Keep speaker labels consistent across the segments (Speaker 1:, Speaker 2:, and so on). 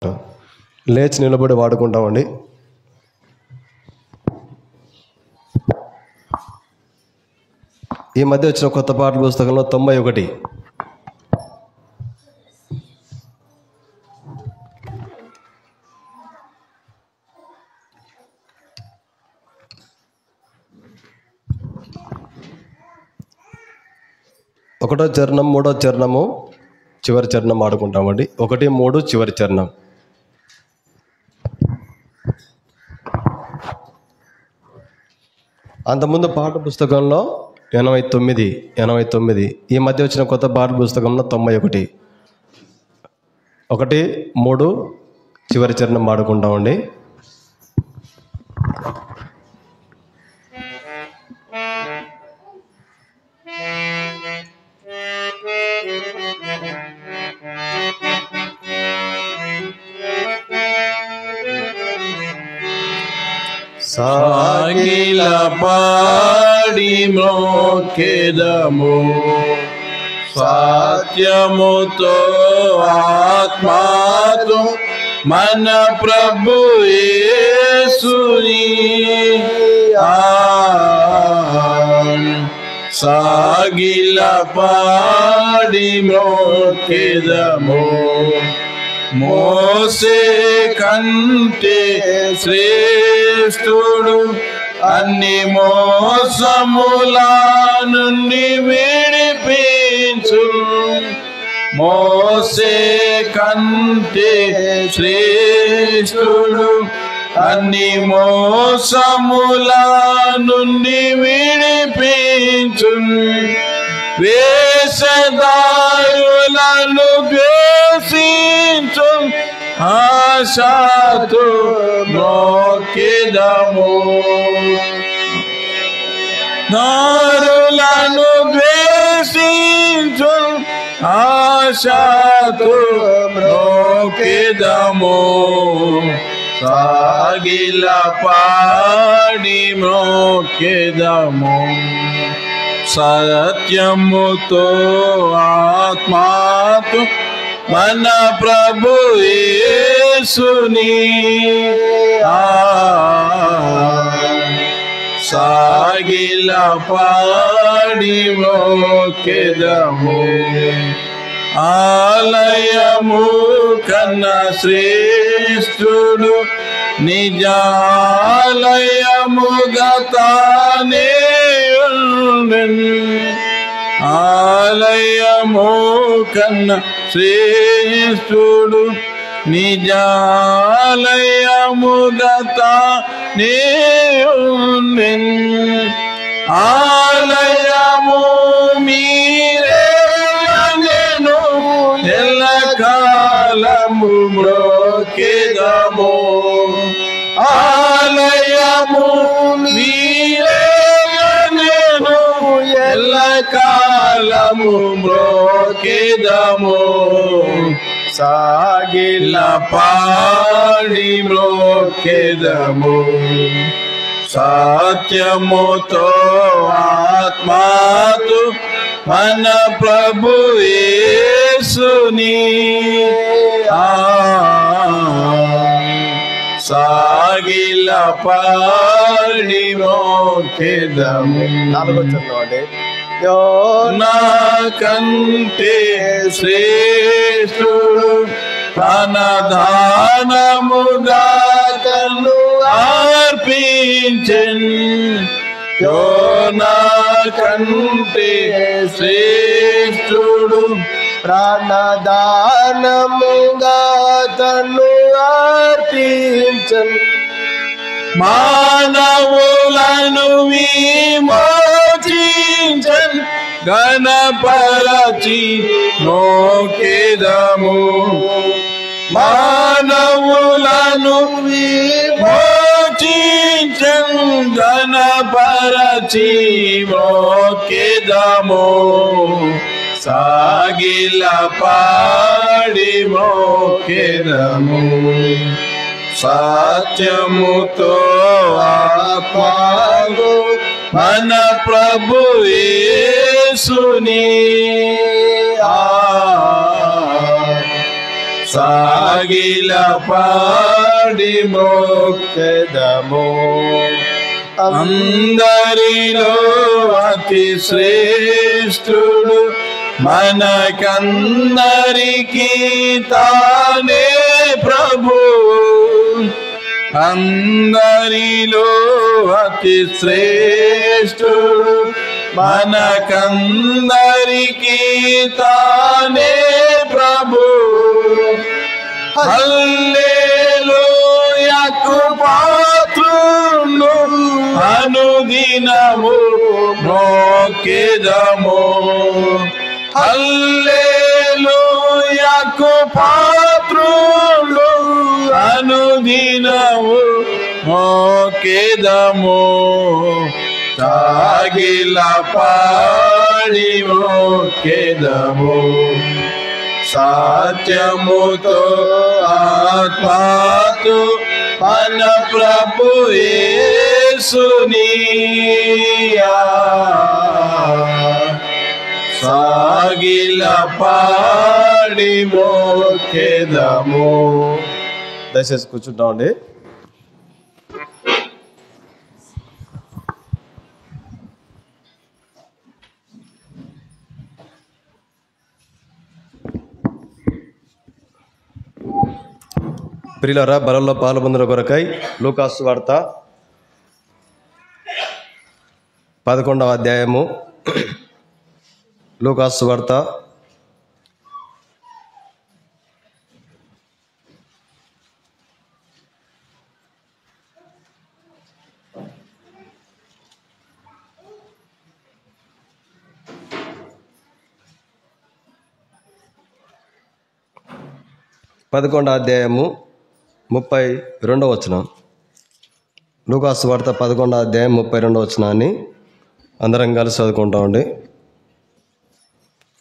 Speaker 1: లేచి నిలబడి వాడుకుంటామండి. ఈ మధ్య వచ్చిన కొత్త పాటల పుస్తకంలో 91 ఒకటో చరణం, మూడో చరణము, చివరి చరణం ఆడుకుంటామండి. 1, 3 చివరి చరణం. అంతకుముందు పాట పుస్తకంలో 89. ఈ మధ్య వచ్చిన కొత్త పాట పుస్తకంలో 91. 1, 3 చివరి చరణం ఆడుకుంటామండి.
Speaker 2: సాగిల పాడి మ్రోకెదము, సత్యముతో ఆత్మతో మన ప్రభు యేసుని. సాగిల పాడి మ్రోకెదము, మోసే కంటే శ్రేష్ఠుడు, అన్ని మోసముల నుండి విడిపించు. మోసే కంటే శ్రేష్ఠుడు, అన్ని మోసముల నుండి విడిపించు. వేషధారులను ద్వేషించు, ఆశతో మ్రోకెదము. నారులను ద్వేషించు, ఆశతో మ్రోకెదము. సాగిల పాడి మ్రోకెదము, సత్యముతో ఆత్మతో మన ప్రభు యేసుని. సాగిల పాడి మ్రోకెదము, ఆలయము కన్నా శ్రేష్ఠుడు, నిజాలయముగా తానే ఉండెను. ఆలయము కన్నా శ్రేష్ఠుడు, నిజాలయముగా తానే ఉండెను. ఆలయము మీరే నేను ఎల్లకాలము మ్రోకెదము. ఆలయము మీరే నేను ఎల్లకాలము మ్రోకెదము. సాగిల పాడి మ్రోకెదము, సత్యముతో ఆత్మతో మన ప్రభు యేసుని. సాగిల పాడి మ్రోకెదము.
Speaker 1: 4వ చరణం అండి.
Speaker 2: నా కంటే శ్రేష్ఠుడు, తన దానముగా తను అర్పించెను. నా కంటే శ్రేష్ఠుడు,
Speaker 1: ప్రాణదానముగా తను అర్పించెను.
Speaker 2: మానవులను విమోచించెను, గణపరచి మ్రోకెదము. మానవులను విమోచించెను, గణపరచి మ్రోకెదము. సాగిల పాడి మ్రోకెదము, సత్యముతో ఆత్మతో మన ప్రభు యేసుని. సాగిల పాడి మోకెదము అందరిలో అతి శ్రేష్ఠుడు మనకందరికీ తానే ప్రభు అందరిలో అతి శ్రేష్ఠుడు మనకందరికీ తానే ప్రభు హల్లెలూయాకు పాత్రులు అనుదినము మోకెదము హల్లెలూయాకు పాత్రులు అనుదినము మోకెదము సాగిల పాడి మోకెదము సత్యముతో ఆత్మతో మన ప్రభు యేసునియా సాగిల పాడి మోకెదము.
Speaker 1: దయచేసి కూర్చుంటామండి. ప్రియులారా, బలలో పాల్పొందిన కొరకై లూకాసు వార్త 11వ అధ్యాయము. లూకాసు వార్త 11వ అధ్యాయము 32వ వచనం. లూకాసు వార్త 11వ అధ్యాయం 32వ వచనాన్ని అందరం కలిసి చదువుకుంటామండి.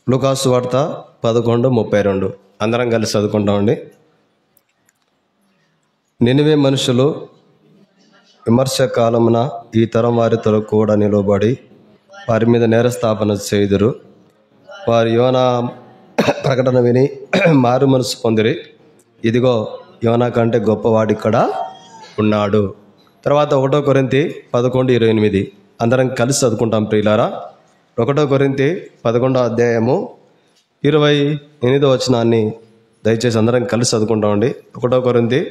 Speaker 1: లూకాసు వార్త 11:32 అందరం కలిసి చదువుకుంటామండి. నినివే మనుషులు విమర్శ కాలమున ఈ తరం వారితో కూడా నిలబడి వారి మీద నేరస్థాపన చేయుదురు. వారి యోనా ప్రకటన విని మారు మనసు పొందిరి. ఇదిగో యోనా కంటే గొప్పవాడిక్కడ ఉన్నాడు. తర్వాత 1 కొరింథీ 11:28 అందరం కలిసి చదువుకుంటాం ప్రియులారా. 1 కొరింథీ 11వ అధ్యాయము 28వ వచనాన్ని దయచేసి అందరం కలిసి చదువుకుంటామండి. 1 కొరింథీ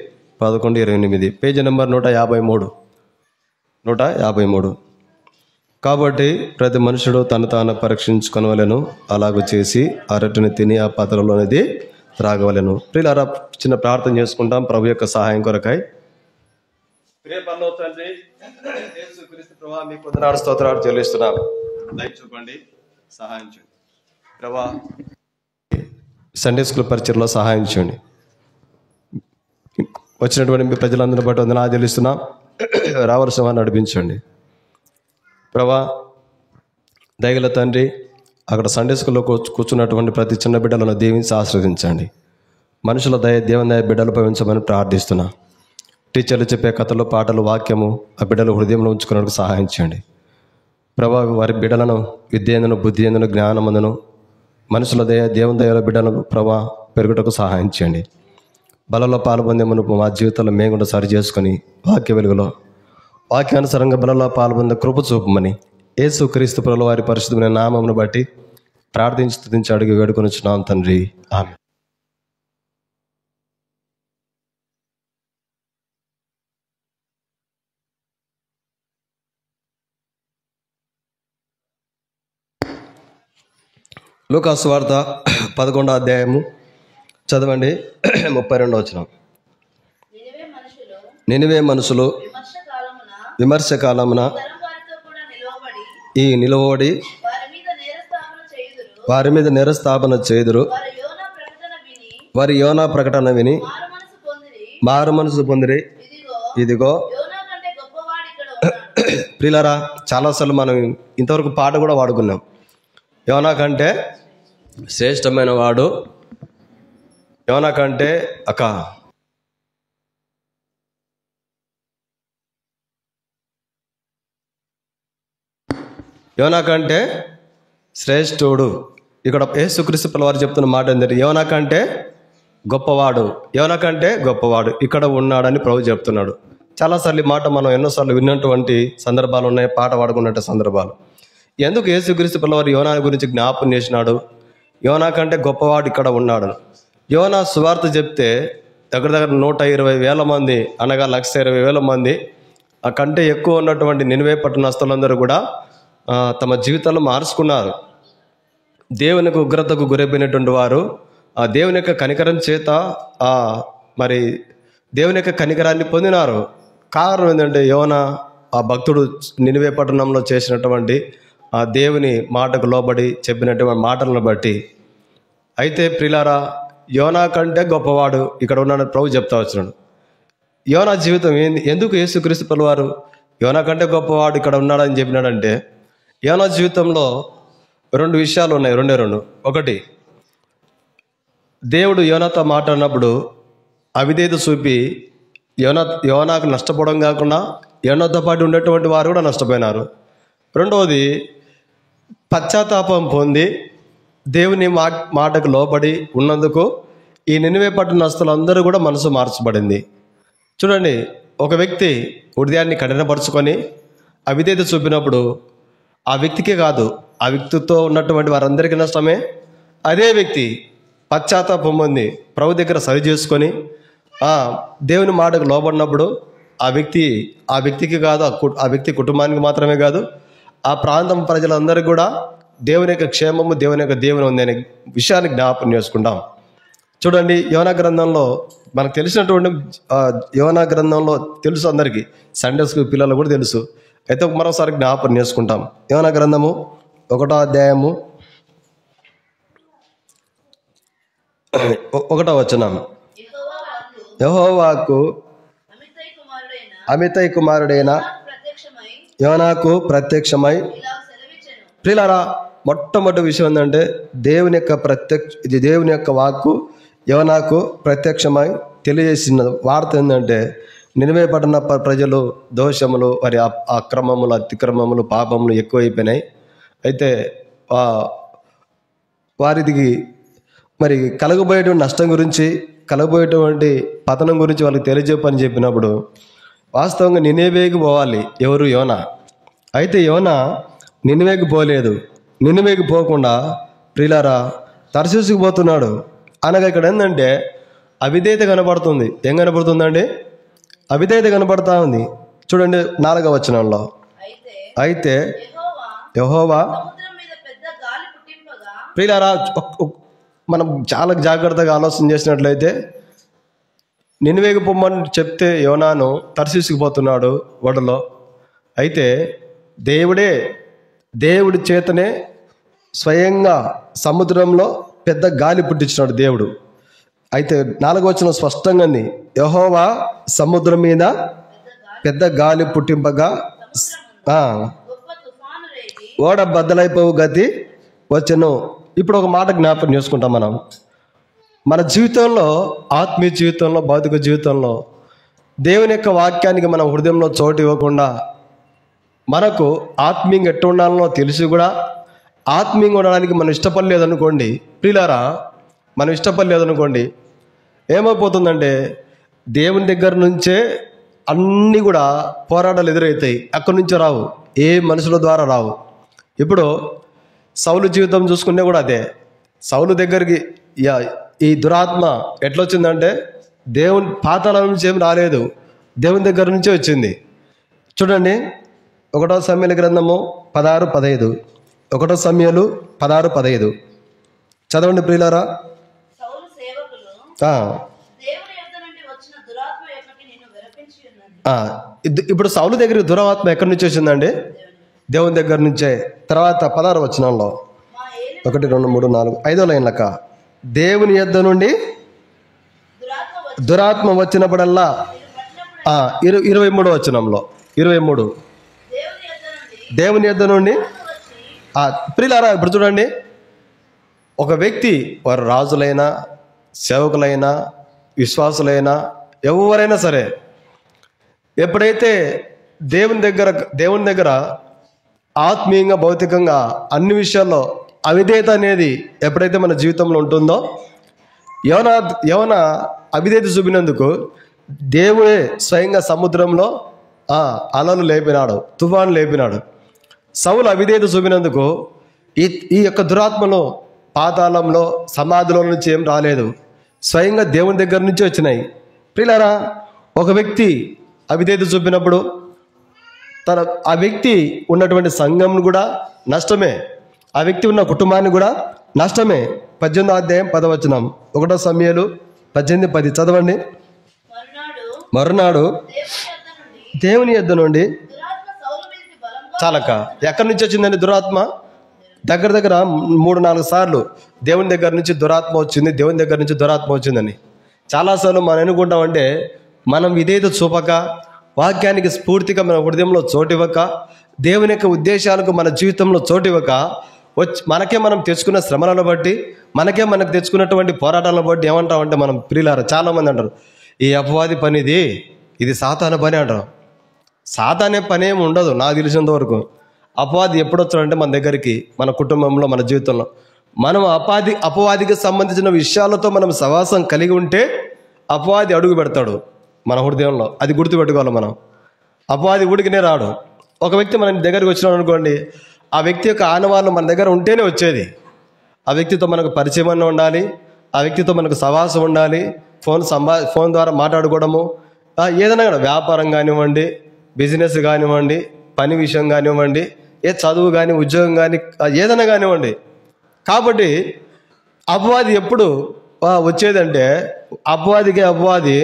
Speaker 1: 11:28 పేజీ నెంబర్ 153. కాబట్టి ప్రతి మనుషుడు తను తాను పరీక్షించుకొనవలెను, అలాగూ చేసి ఆ రొట్టెని తిని ఆ పాత్రలోనిది త్రాగవలెను. ప్రియులారా, చిన్న ప్రార్థన చేసుకుంటాం ప్రభు యొక్క సహాయం కొరకై. ప్రియ పరలోక తండ్రి, యేసుక్రీస్తు ప్రభువా, మీకు వందనాలు స్తోత్రాలు చెల్లిస్తున్నాం. దయ చూపండి, సహాయం చేయండి ప్రభువా. సండే స్కూల్ పరిచయలో సహాయం చేయండి. వచ్చినటువంటి మీ ప్రజలందరినీ బట్టి వందనాలు చెల్లిస్తున్నాం. రావలసిన వారిని నడిపించండి ప్రభా. దయగల తండ్రి, అక్కడ సండే స్కూల్లో కూర్చున్నటువంటి ప్రతి చిన్న బిడ్డలను దీవించి ఆశీర్వదించండి. మనుషుల దేవుని దయ బిడ్డలపై ఉంచమని ప్రార్థిస్తున్నా. టీచర్లు చెప్పే కథలు, పాటలు, వాక్యము ఆ బిడ్డలు హృదయంలో ఉంచుకునేందుకు సహాయం చేయండి ప్రభా. వారి బిడ్డలను విద్యందును, బుద్ధి ఎందును, జ్ఞానమందును, మనుషుల దేవుని దయల బిడ్డలను ప్రభా పెరుగుటకు సహాయం చేయండి. బలలో పాల్పొందే మునుపు మా జీవితంలో మేము కూడా సరి చేసుకొని వాక్య వెలుగులో వాక్యానుసారంగా బలలో పాల్పొందే కృప చూపమని యేసుక్రీస్తు ప్రభుల వారి పరిశుద్ధమైన నామమును బట్టి ప్రార్థించి స్తుతించి అడిగి వేడుకొనిచున్నాం తండ్రి, ఆమేన్. లూకాసు వార్త 11వ అధ్యాయము చదవండి. 32వ వచనం. నినివే మనుషులు విమర్శ కాలమున ఈ నిలవడి వారి మీద నేరస్థాపన చేయుదురు. వారి యోనా ప్రకటన విని మారు మనసు పొందిరి. ఇదిగో ప్రియులారా, చాలాసార్లు మనం ఇంతవరకు పాట కూడా వాడుకున్నాం. యోనా కంటే శ్రేష్టమైన వాడు, యోనా కంటే యోనా కంటే శ్రేష్ఠుడు. ఇక్కడ యేసుక్రీస్తు వారు చెప్తున్న మాట ఏంటంటే యోనా కంటే గొప్పవాడు, యోనా కంటే గొప్పవాడు ఇక్కడ ఉన్నాడని ప్రభు చెప్తున్నాడు. చాలాసార్లు ఈ మాట మనం ఎన్నోసార్లు విన్నటువంటి సందర్భాలు ఉన్నాయి, పాట పాడుకున్నట్టు సందర్భాలు. ఎందుకు యేసుక్రీస్తు ప్రభువారు యోనా గురించి జ్ఞాపకం చేసినాడు? యోనా కంటే గొప్పవాడు ఇక్కడ ఉన్నాడు. యోనా సువార్త చెప్తే దగ్గర 120,000 మంది, అనగా 120,000 మంది ఆ కంటే ఎక్కువ ఉన్నటువంటి నినివే పట్టణస్థులందరూ కూడా తమ జీవితాలు మార్చుకున్నారు. దేవునికి ఉగ్రతకు గురైపోయినటువంటి వారు ఆ దేవుని యొక్క కనికరం చేత మరి దేవుని యొక్క కనికరాన్ని పొందినారు. కారణం ఏంటంటే యోనా ఆ భక్తుడు నినివే పట్టణంలో చేసినటువంటి ఆ దేవుని మాటకు లోబడి చెప్పినటువంటి మాటలను బట్టి. అయితే ప్రియులారా, యోనా కంటే గొప్పవాడు ఇక్కడ ఉన్నాడని ప్రభు చెప్తా వచ్చినాడు. యోనా జీవితం ఎందుకు యేసుక్రీస్తు ప్రభువారు యోనా కంటే గొప్పవాడు ఇక్కడ ఉన్నాడని చెప్పినాడంటే, యోనా జీవితంలో 2 విషయాలు ఉన్నాయి, 2. ఒకటి, దేవుడు యోనాతో మాట్లాడినప్పుడు అవిధేయత చూపి యోనాకు నష్టపోవడం కాకుండా యోనాతో పాటు ఉండేటువంటి వారు కూడా నష్టపోయినారు. 2వది, పశ్చాత్తాపం పొంది దేవుని మాటకు లోబడి ఉన్నందుకు ఈ నినివే పట్టణస్థులందరూ కూడా మనసు మార్చబడింది. చూడండి, ఒక వ్యక్తి హృదయాన్ని కఠినపరుచుకొని అవిధేయత చూపినప్పుడు ఆ వ్యక్తికే కాదు, ఆ వ్యక్తితో ఉన్నటువంటి వారందరికీ నష్టమే. అదే వ్యక్తి పశ్చాత్తాపం పొంది ప్రభు దగ్గర సరి చేసుకొని దేవుని మాటకు లోబడినప్పుడు ఆ వ్యక్తికి కాదు, ఆ వ్యక్తి కుటుంబానికి మాత్రమే కాదు, ఆ ప్రాంతం ప్రజలందరికీ కూడా దేవుని యొక్క క్షేమము, దేవుని యొక్క దేవుని ఉంది అనే విషయాన్ని జ్ఞాపకం చేసుకుంటాం. చూడండి, యోనా గ్రంథంలో మనకు తెలిసినటువంటి యోనా గ్రంథంలో తెలుసు అందరికీ, సండే స్కూల్ పిల్లలు కూడా తెలుసు. అయితే మరోసారి జ్ఞాపకం చేసుకుంటాం. యోనా గ్రంథము 1వ అధ్యాయము 1వ వచనం. యెహోవాకు అమితై కుమారుడైన యోనాకు ప్రత్యక్షమై. ప్రియులారా, మొట్టమొదటి విషయం ఏంటంటే దేవుని యొక్క వాక్కు యోనాకు ప్రత్యక్షమై తెలియజేసిన వార్త ఏంటంటే, నినివే పట్టణ ప్రజలు దోషములు, వారి అక్రమములు, అతిక్రమములు, పాపములు ఎక్కువైపోయినాయి. అయితే వారికి మరి కలగబోయేటువంటి నష్టం గురించి, కలగబోయేటువంటి పతనం గురించి వాళ్ళకి తెలియజెప్పని చెప్పినప్పుడు వాస్తవంగా నినివేకి పోవాలి. ఎవరు? యోనా. అయితే యోనా నినివేకి పోలేదు. నినివేకి పోకుండా ప్రియులారా తర్షీషుకు పోతున్నాడు. అనగా ఇక్కడ ఏంటంటే అవిధేయత కనబడుతుంది. ఏం కనబడుతుందండి? అవిధేయత కనబడతా ఉంది. చూడండి 4వ వచనంలో, అయితే యెహోవా. ప్రియులారా, మనం చాలా జాగ్రత్తగా ఆలోచన చేసినట్లయితే నినివేకి పొమ్మని చెప్తే యోనాను తర్షీషుకు పోతున్నాడు ఓడలో. అయితే దేవుడి చేతనే స్వయంగా సముద్రంలో పెద్ద గాలి పుట్టించినాడు దేవుడు. అయితే 4వ వచనం స్పష్టంగా ఉంది, యెహోవా సముద్రం మీద పెద్ద గాలి పుట్టింపగా ఓడ బద్దలైపోవు గతి వచ్చెను. ఇప్పుడు ఒక మాట జ్ఞాపకం చేసుకుంటాం. మన జీవితంలో, ఆత్మీయ జీవితంలో, భౌతిక జీవితంలో దేవుని యొక్క వాక్యానికి మన హృదయంలో చోటు ఇవ్వకుండా, మనకు ఆత్మీయంగా ఎట్టు ఉండాలనో తెలిసి కూడా ఆత్మీయంగా ఉండడానికి మనం ఇష్టపడలేదనుకోండి, ప్రియులారా, మనం ఇష్టపడలేదనుకోండి, ఏమైపోతుందంటే దేవుని దగ్గర నుంచే అన్నీ కూడా పోరాటాలు ఎదురవుతాయి. అక్కడి నుంచే రావు, ఏ మనుషుల ద్వారా రావు. ఇప్పుడు సౌలు జీవితం చూసుకుంటే కూడా అదే. సౌలు దగ్గరికి ఈ దురాత్మ ఎట్లొచ్చిందంటే దేవుని పాతాళం నుంచి ఏమి రాలేదు, దేవుని దగ్గర నుంచే వచ్చింది. చూడండి 1వ సమూయేలు గ్రంథము 16:15. 1వ సమూయేలు 16:15 చదవండి ప్రియులారా. ఇప్పుడు సౌలు దగ్గరికి దురాత్మ ఎక్కడి నుంచి వచ్చిందండి? దేవుని దగ్గర నుంచే. తర్వాత 16వ వచనంలో 1, 2, 3, 4, 5వ లైన్లక దేవుని యొద్ద నుండి దురాత్మ వచ్చినప్పుడల్లా 23వ వచనంలో 23 దేవుని యొద్ద నుండి. ప్రియులారా, ఇప్పుడు చూడండి, ఒక వ్యక్తి, వారు రాజులైనా, సేవకులైనా, విశ్వాసులైనా, ఎవరైనా సరే, ఎప్పుడైతే దేవుని దగ్గర ఆత్మీయంగా, భౌతికంగా అన్ని విషయాల్లో అవిధేయత అనేది ఎప్పుడైతే మన జీవితంలో ఉంటుందో, యోన అవిధేయత చూపినందుకు దేవుడే స్వయంగా సముద్రంలో అలలు లేపినాడు, తుఫాను లేపినాడు. సౌలు అవిధేయత చూపినందుకు ఈ యొక్క దురాత్మలో పాతాళంలో సమాధిలో నుంచి ఏం రాలేదు, స్వయంగా దేవుని దగ్గర నుంచి వచ్చినాయి. ప్రియులారా, ఒక వ్యక్తి అవిధేయత చూపినప్పుడు ఆ వ్యక్తి ఉన్నటువంటి సంఘం కూడా నష్టమే, ఆ వ్యక్తి ఉన్న కుటుంబాన్ని కూడా నష్టమే. 18వ అధ్యాయం 10వ వచనం, 1 సమూయేలు 18:10 చదవండి. మరునాడు దేవుని యొద్ద నుండి చాలక ఎక్కడి నుంచి వచ్చిందండి దురాత్మ? దగ్గర 3-4 సార్లు దేవుని దగ్గర నుంచి దురాత్మ వచ్చింది, దేవుని దగ్గర నుంచి దురాత్మ వచ్చిందని. చాలాసార్లు మనం అనుకుంటామంటే మనం విధేయత చూపక, వాక్యానికి స్ఫూర్తిగా మన హృదయంలో చోటివ్వక, దేవుని యొక్క ఉద్దేశాలకు మన జీవితంలో చోటివ్వక, మనకే మనం తెచ్చుకున్న శ్రమలను బట్టి, మనకు తెచ్చుకున్నటువంటి పోరాటాలను బట్టి ఏమంటామంటే మనం ప్రియులారా, చాలామంది అంటారు ఈ అపవాది పని ఇది సాతాను పని అంటారు. సాతానే పని ఏమి ఉండదు నాకు తెలిసినంత వరకు. అపవాది ఎప్పుడు వచ్చాడంటే మన దగ్గరికి, మన కుటుంబంలో, మన జీవితంలో మనం అపవాదికి సంబంధించిన విషయాలతో మనం సవాసం కలిగి ఉంటే అపవాది అడుగు పెడతాడు మన హృదయంలో. అది గుర్తుపెట్టుకోవాలి మనం. అపవాది ఊడికినే రాడు. ఒక వ్యక్తి మన దగ్గరికి వచ్చినాడు అనుకోండి, ఆ వ్యక్తి యొక్క ఆనవాళ్ళు మన దగ్గర ఉంటేనే వచ్చేది. ఆ వ్యక్తితో మనకు పరిచయం అన్న ఉండాలి, ఆ వ్యక్తితో మనకు సవాసం ఉండాలి, ఫోన్ ద్వారా మాట్లాడుకోవడము, ఏదైనా కూడా వ్యాపారం కానివ్వండి, బిజినెస్ కానివ్వండి, పని విషయం కానివ్వండి, చదువు కానీ, ఉద్యోగం కానీ, ఏదైనా కానివ్వండి. కాబట్టి అపవాది ఎప్పుడు వచ్చేదంటే అపవాది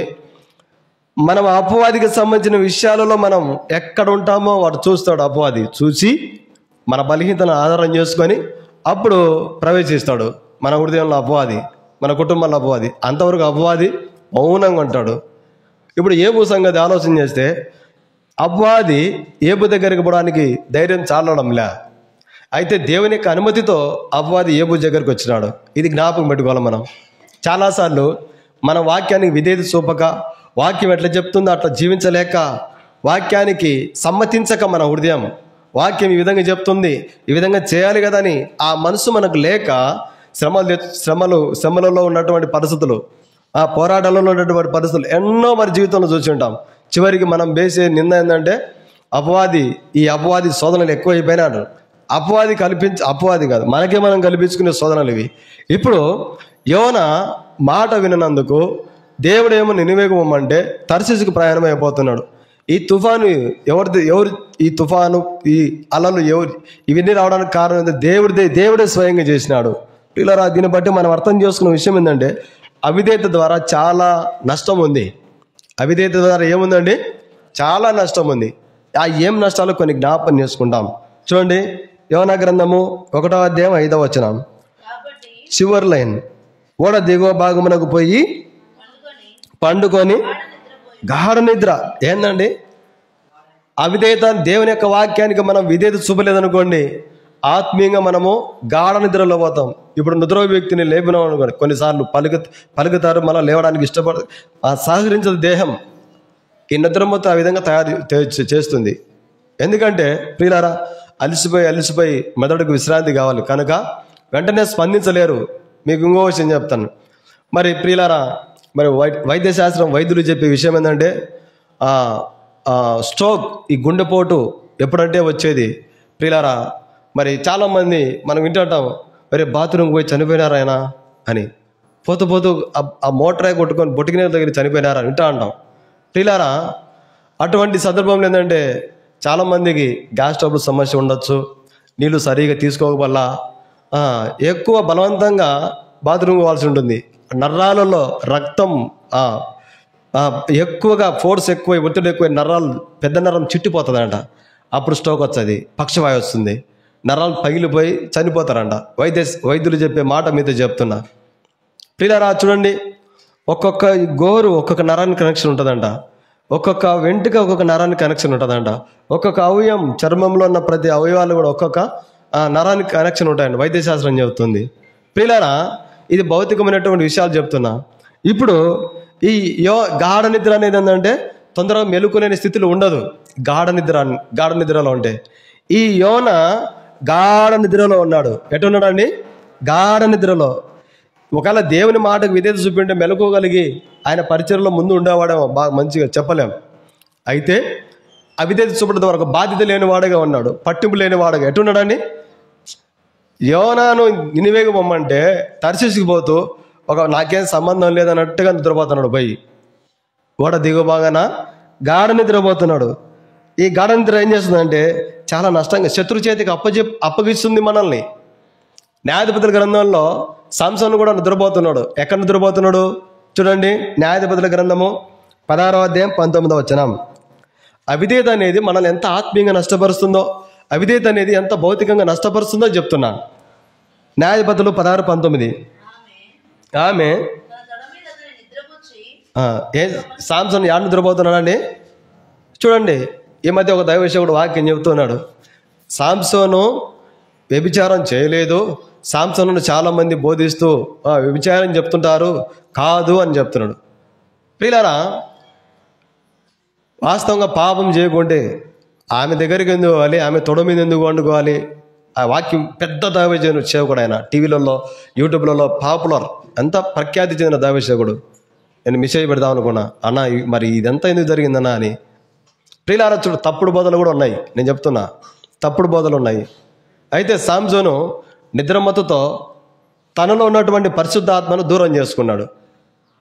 Speaker 1: మనం అపవాదికి సంబంధించిన విషయాలలో మనం ఎక్కడ ఉంటామో వాడు చూస్తాడు. అపవాది చూసి మన బలహీనతను ఆధారం చేసుకొని అప్పుడు ప్రవేశిస్తాడు మన హృదయంలో అపవాది, మన కుటుంబంలో అపవాది. అంతవరకు అపవాది మౌనంగా ఉంటాడు. ఇప్పుడు ఏబు సంగతి ఆలోచన చేస్తే అపవాది ఏబు దగ్గరికి పోవడానికి ధైర్యం చాలడంలే. అయితే దేవుని యొక్క అనుమతితో అపవాది ఏబు దగ్గరికి వచ్చినాడు. ఇది జ్ఞాపకం పెట్టుకోవాలి మనం. చాలాసార్లు మన వాక్యానికి విధేయత చూపక, వాక్యం ఎట్లా చెప్తుందో అట్లా జీవించలేక, వాక్యానికి సమ్మతించక, మన హృదయం వాక్యం ఈ విధంగా చెప్తుంది, ఈ విధంగా చేయాలి కదా అని ఆ మనసు మనకు లేక శ్రమలలో ఉన్నటువంటి పరిస్థితులు, ఆ పోరాటాలలో ఉన్నటువంటి పరిస్థితులు ఎన్నో మన జీవితంలో చూసి ఉంటాం. చివరికి మనం వేసే నింద ఏంటంటే ఈ అపవాది శోధనలు ఎక్కువైపోయినాడు. అపవాది కాదు, మనకే మనం కల్పించుకునే శోధనలు ఇవి. ఇప్పుడు యోన మాట విననందుకు దేవుడు ఏమో నినివేకు పొమ్మంటే తర్షీషుకు ప్రయాణం అయిపోతున్నాడు. ఈ తుఫాను ఈ తుఫాను, ఈ అలలు ఇవన్నీ రావడానికి కారణం దేవుడే స్వయంగా చేసినాడు. ఇలా దీన్ని బట్టి మనం అర్థం చేసుకున్న విషయం ఏంటంటే అవిధేయత ద్వారా చాలా నష్టం ఉంది. అవిధేయత ద్వారా ఏముందండి? చాలా నష్టం ఉంది. ఆ ఏం నష్టాలు కొన్ని జ్ఞాపకం చేసుకుంటాం. చూడండి, యోనా గ్రంథము 1వ అధ్యాయం 5వ వచనం, చివరి లైన్, ఓడ దిగువ భాగమునకు పోయి పండుకొని గాఢ నిద్ర. ఏందండి అవిధేయత? దేవుని యొక్క వాక్యానికి మనం విధేయత చూపలేదనుకోండి, ఆత్మీయంగా మనము గాఢ నిద్రలో పోతాం. ఇప్పుడు నిద్ర వ్యక్తిని లేపినాం అనుకోండి, కొన్నిసార్లు పలుకుతారు, మళ్ళీ లేవడానికి సహకరించదు దేహం. ఈ నిద్ర మొత్తం ఆ విధంగా చేస్తుంది. ఎందుకంటే ప్రియులారా, అలసిపోయి మెదడుకు విశ్రాంతి కావాలి కనుక వెంటనే స్పందించలేరు. మీకు ఇంకో విషయం చెప్తాను. మరి ప్రియులారా, మరి వైద్యశాస్త్రం వైద్యులు చెప్పే విషయం ఏంటంటే స్ట్రోక్, ఈ గుండెపోటు ఎప్పుడంటే వచ్చేది ప్రియులారా. మరి చాలామంది మనం వింటుంటాం, మరి బాత్రూమ్కి పోయి చనిపోయినారా ఆయన అని, పోతూ ఆ మోటార్ కొట్టుకొని బొట్టికి దగ్గర చనిపోయినారా వింటా అంటాం ప్రియులారా. అటువంటి సందర్భంలో ఏంటంటే చాలామందికి గ్యాస్ ట్రబుల్ సమస్య ఉండొచ్చు, నీళ్ళు సరిగా తీసుకోవల్ల ఎక్కువ బలవంతంగా బాత్రూమ్ పోవాల్సి ఉంటుంది. నరాలలో రక్తం ఎక్కువగా ఫోర్స్ ఎక్కువ, ఒత్తిడి ఎక్కువ, నరాలు పెద్ద నరం చిట్టిపోతుందంట. అప్పుడు స్ట్రోక్ వస్తుంది, పక్షవాయు వస్తుంది, నరాలు పగిలిపోయి చనిపోతారంట. వైద్యులు చెప్పే మాట మీద చెప్తున్నా ప్రియులారా. చూడండి, ఒక్కొక్క గోరు ఒక్కొక్క నరానికి కనెక్షన్ ఉంటుందంట, ఒక్కొక్క వెంట్రుక ఒక్కొక్క నరానికి కనెక్షన్ ఉంటుందంట, ఒక్కొక్క అవయవం, చర్మంలో ఉన్న ప్రతి అవయవాలు కూడా ఒక్కొక్క నరానికి కనెక్షన్ ఉంటాయండి, వైద్యశాస్త్రం చెబుతుంది. ప్రియులారా, ఇది భౌతికమైనటువంటి విషయాలు చెప్తున్నా. ఇప్పుడు ఈ గాఢ నిద్ర అనేది ఏంటంటే తొందరగా మెలుకునే స్థితిలో ఉండదు. గాఢ నిద్రలో ఉంటే ఈ యోన గాఢ నిద్రలో ఉన్నాడు. ఎటు ఉన్నాడండి? గాఢ నిద్రలో. ఒకవేళ దేవుని మాటకు విధేయత చూపింటే మెలకువగలిగి ఆయన పరిచయంలో ముందు ఉండేవాడేమో, బాగా మంచిగా చెప్పలేం. అయితే అవిధేయత చూపడం వరకు బాధ్యత లేనివాడుగా ఉన్నాడు, పట్టింపు లేనివాడుగా. ఎట్టున్నాడండి? యోనాను నినివేకి పొమ్మంటే తర్షీషుకి పోతూ నాకేం సంబంధం లేదన్నట్టుగా నిద్రపోతున్నాడు. పోయి ఓడ దిగుబాగాన గాఢ నిద్రపోతున్నాడు. ఈ గాఢ నిద్ర ఏం చేస్తుందంటే చాలా నష్టంగా శత్రు చేతికి అప్పగిస్తుంది మనల్ని. న్యాయాధిపతుల గ్రంథంలో సంసోను కూడా నిద్రపోతున్నాడు. ఎక్కడ నిద్రపోతున్నాడు చూడండి, న్యాయాధిపతుల గ్రంథము 16వ అధ్యాయం 19వ వచనం. అవిధేయత అనేది మనల్ని ఎంత ఆత్మీయంగా నష్టపరుస్తుందో, అవిధేయత అనేది ఎంత భౌతికంగా నష్టపరుస్తుందో చెప్తున్నాను. న్యాయాధిపతులు 16:19. ఆమె సాంసన్ యాడ్ నిద్రపోతున్నాడండి. చూడండి, ఈ మధ్య ఒక దైవసేవకుడు వాక్యం చెబుతున్నాడు, సాంసోను వ్యభిచారం చేయలేదు, సాంసోను చాలామంది బోధిస్తూ వ్యభిచారం చెప్తుంటారు, కాదు అని చెప్తున్నాడు. ప్రియులారా, వాస్తవంగా పాపం చేయకుంటే ఆమె దగ్గరికి ఎందుకు పోవాలి, ఆమె తొడ మీద ఎందుకు వండుకోవాలి? ఆ వాక్యం పెద్ద దైవజనుడు సేవకుడు, ఆయన టీవీలలో యూట్యూబ్లలో పాపులర్, ఎంత ప్రఖ్యాతి చెందిన దైవసేవకుడు. నేను మెసేజ్ పెడదాం అనుకున్నా, అన్న మరి ఇదంతా ఎందుకు జరిగిందన్నా అని. ప్రియులారా, చూడు, తప్పుడు బోధలు కూడా ఉన్నాయి. నేను చెప్తున్నా, తప్పుడు బోధలు ఉన్నాయి. అయితే సాంసోను నిద్రమత్తుతో తనలో ఉన్నటువంటి పరిశుద్ధ ఆత్మను దూరం చేసుకున్నాడు.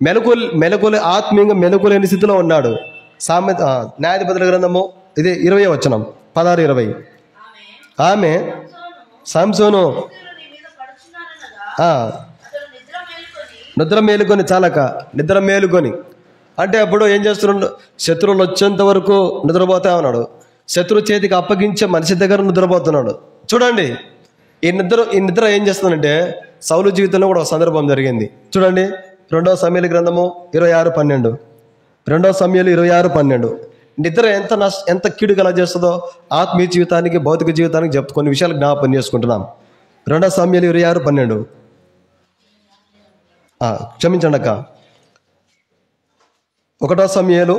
Speaker 1: మెలకులు ఆత్మీయంగా మెలకులేని స్థితిలో ఉన్నాడు. న్యాయాధిపతుల గ్రంథము ఇది 20వ వచనం, 16-20. ఆమె సాంసోను నిద్ర మేలుకొని చాలక నిద్ర మేలుకొని అంటే అప్పుడు ఏం చేస్తున్నాడు, శత్రువులు వచ్చేంత వరకు నిద్రపోతా ఉన్నాడు. శత్రు చేతికి అప్పగించే మనిషి దగ్గర నిద్రపోతున్నాడు. చూడండి, ఈ నిద్ర ఏం చేస్తుందంటే సౌలు జీవితంలో కూడా ఒక సందర్భం జరిగింది. చూడండి, 2వ సమూయేలు గ్రంథము 26:12. 2వ సమూయేలు 26:12. నిద్ర ఎంత కీడు కల చేస్తుందో ఆత్మీయ జీవితానికి, భౌతిక జీవితానికి కొన్ని విషయాలు జ్ఞాపకం చేసుకుంటున్నాం. 2వ సమూయేలు 26:12. క్షమించండి అక్క, 1వ సమూయేలు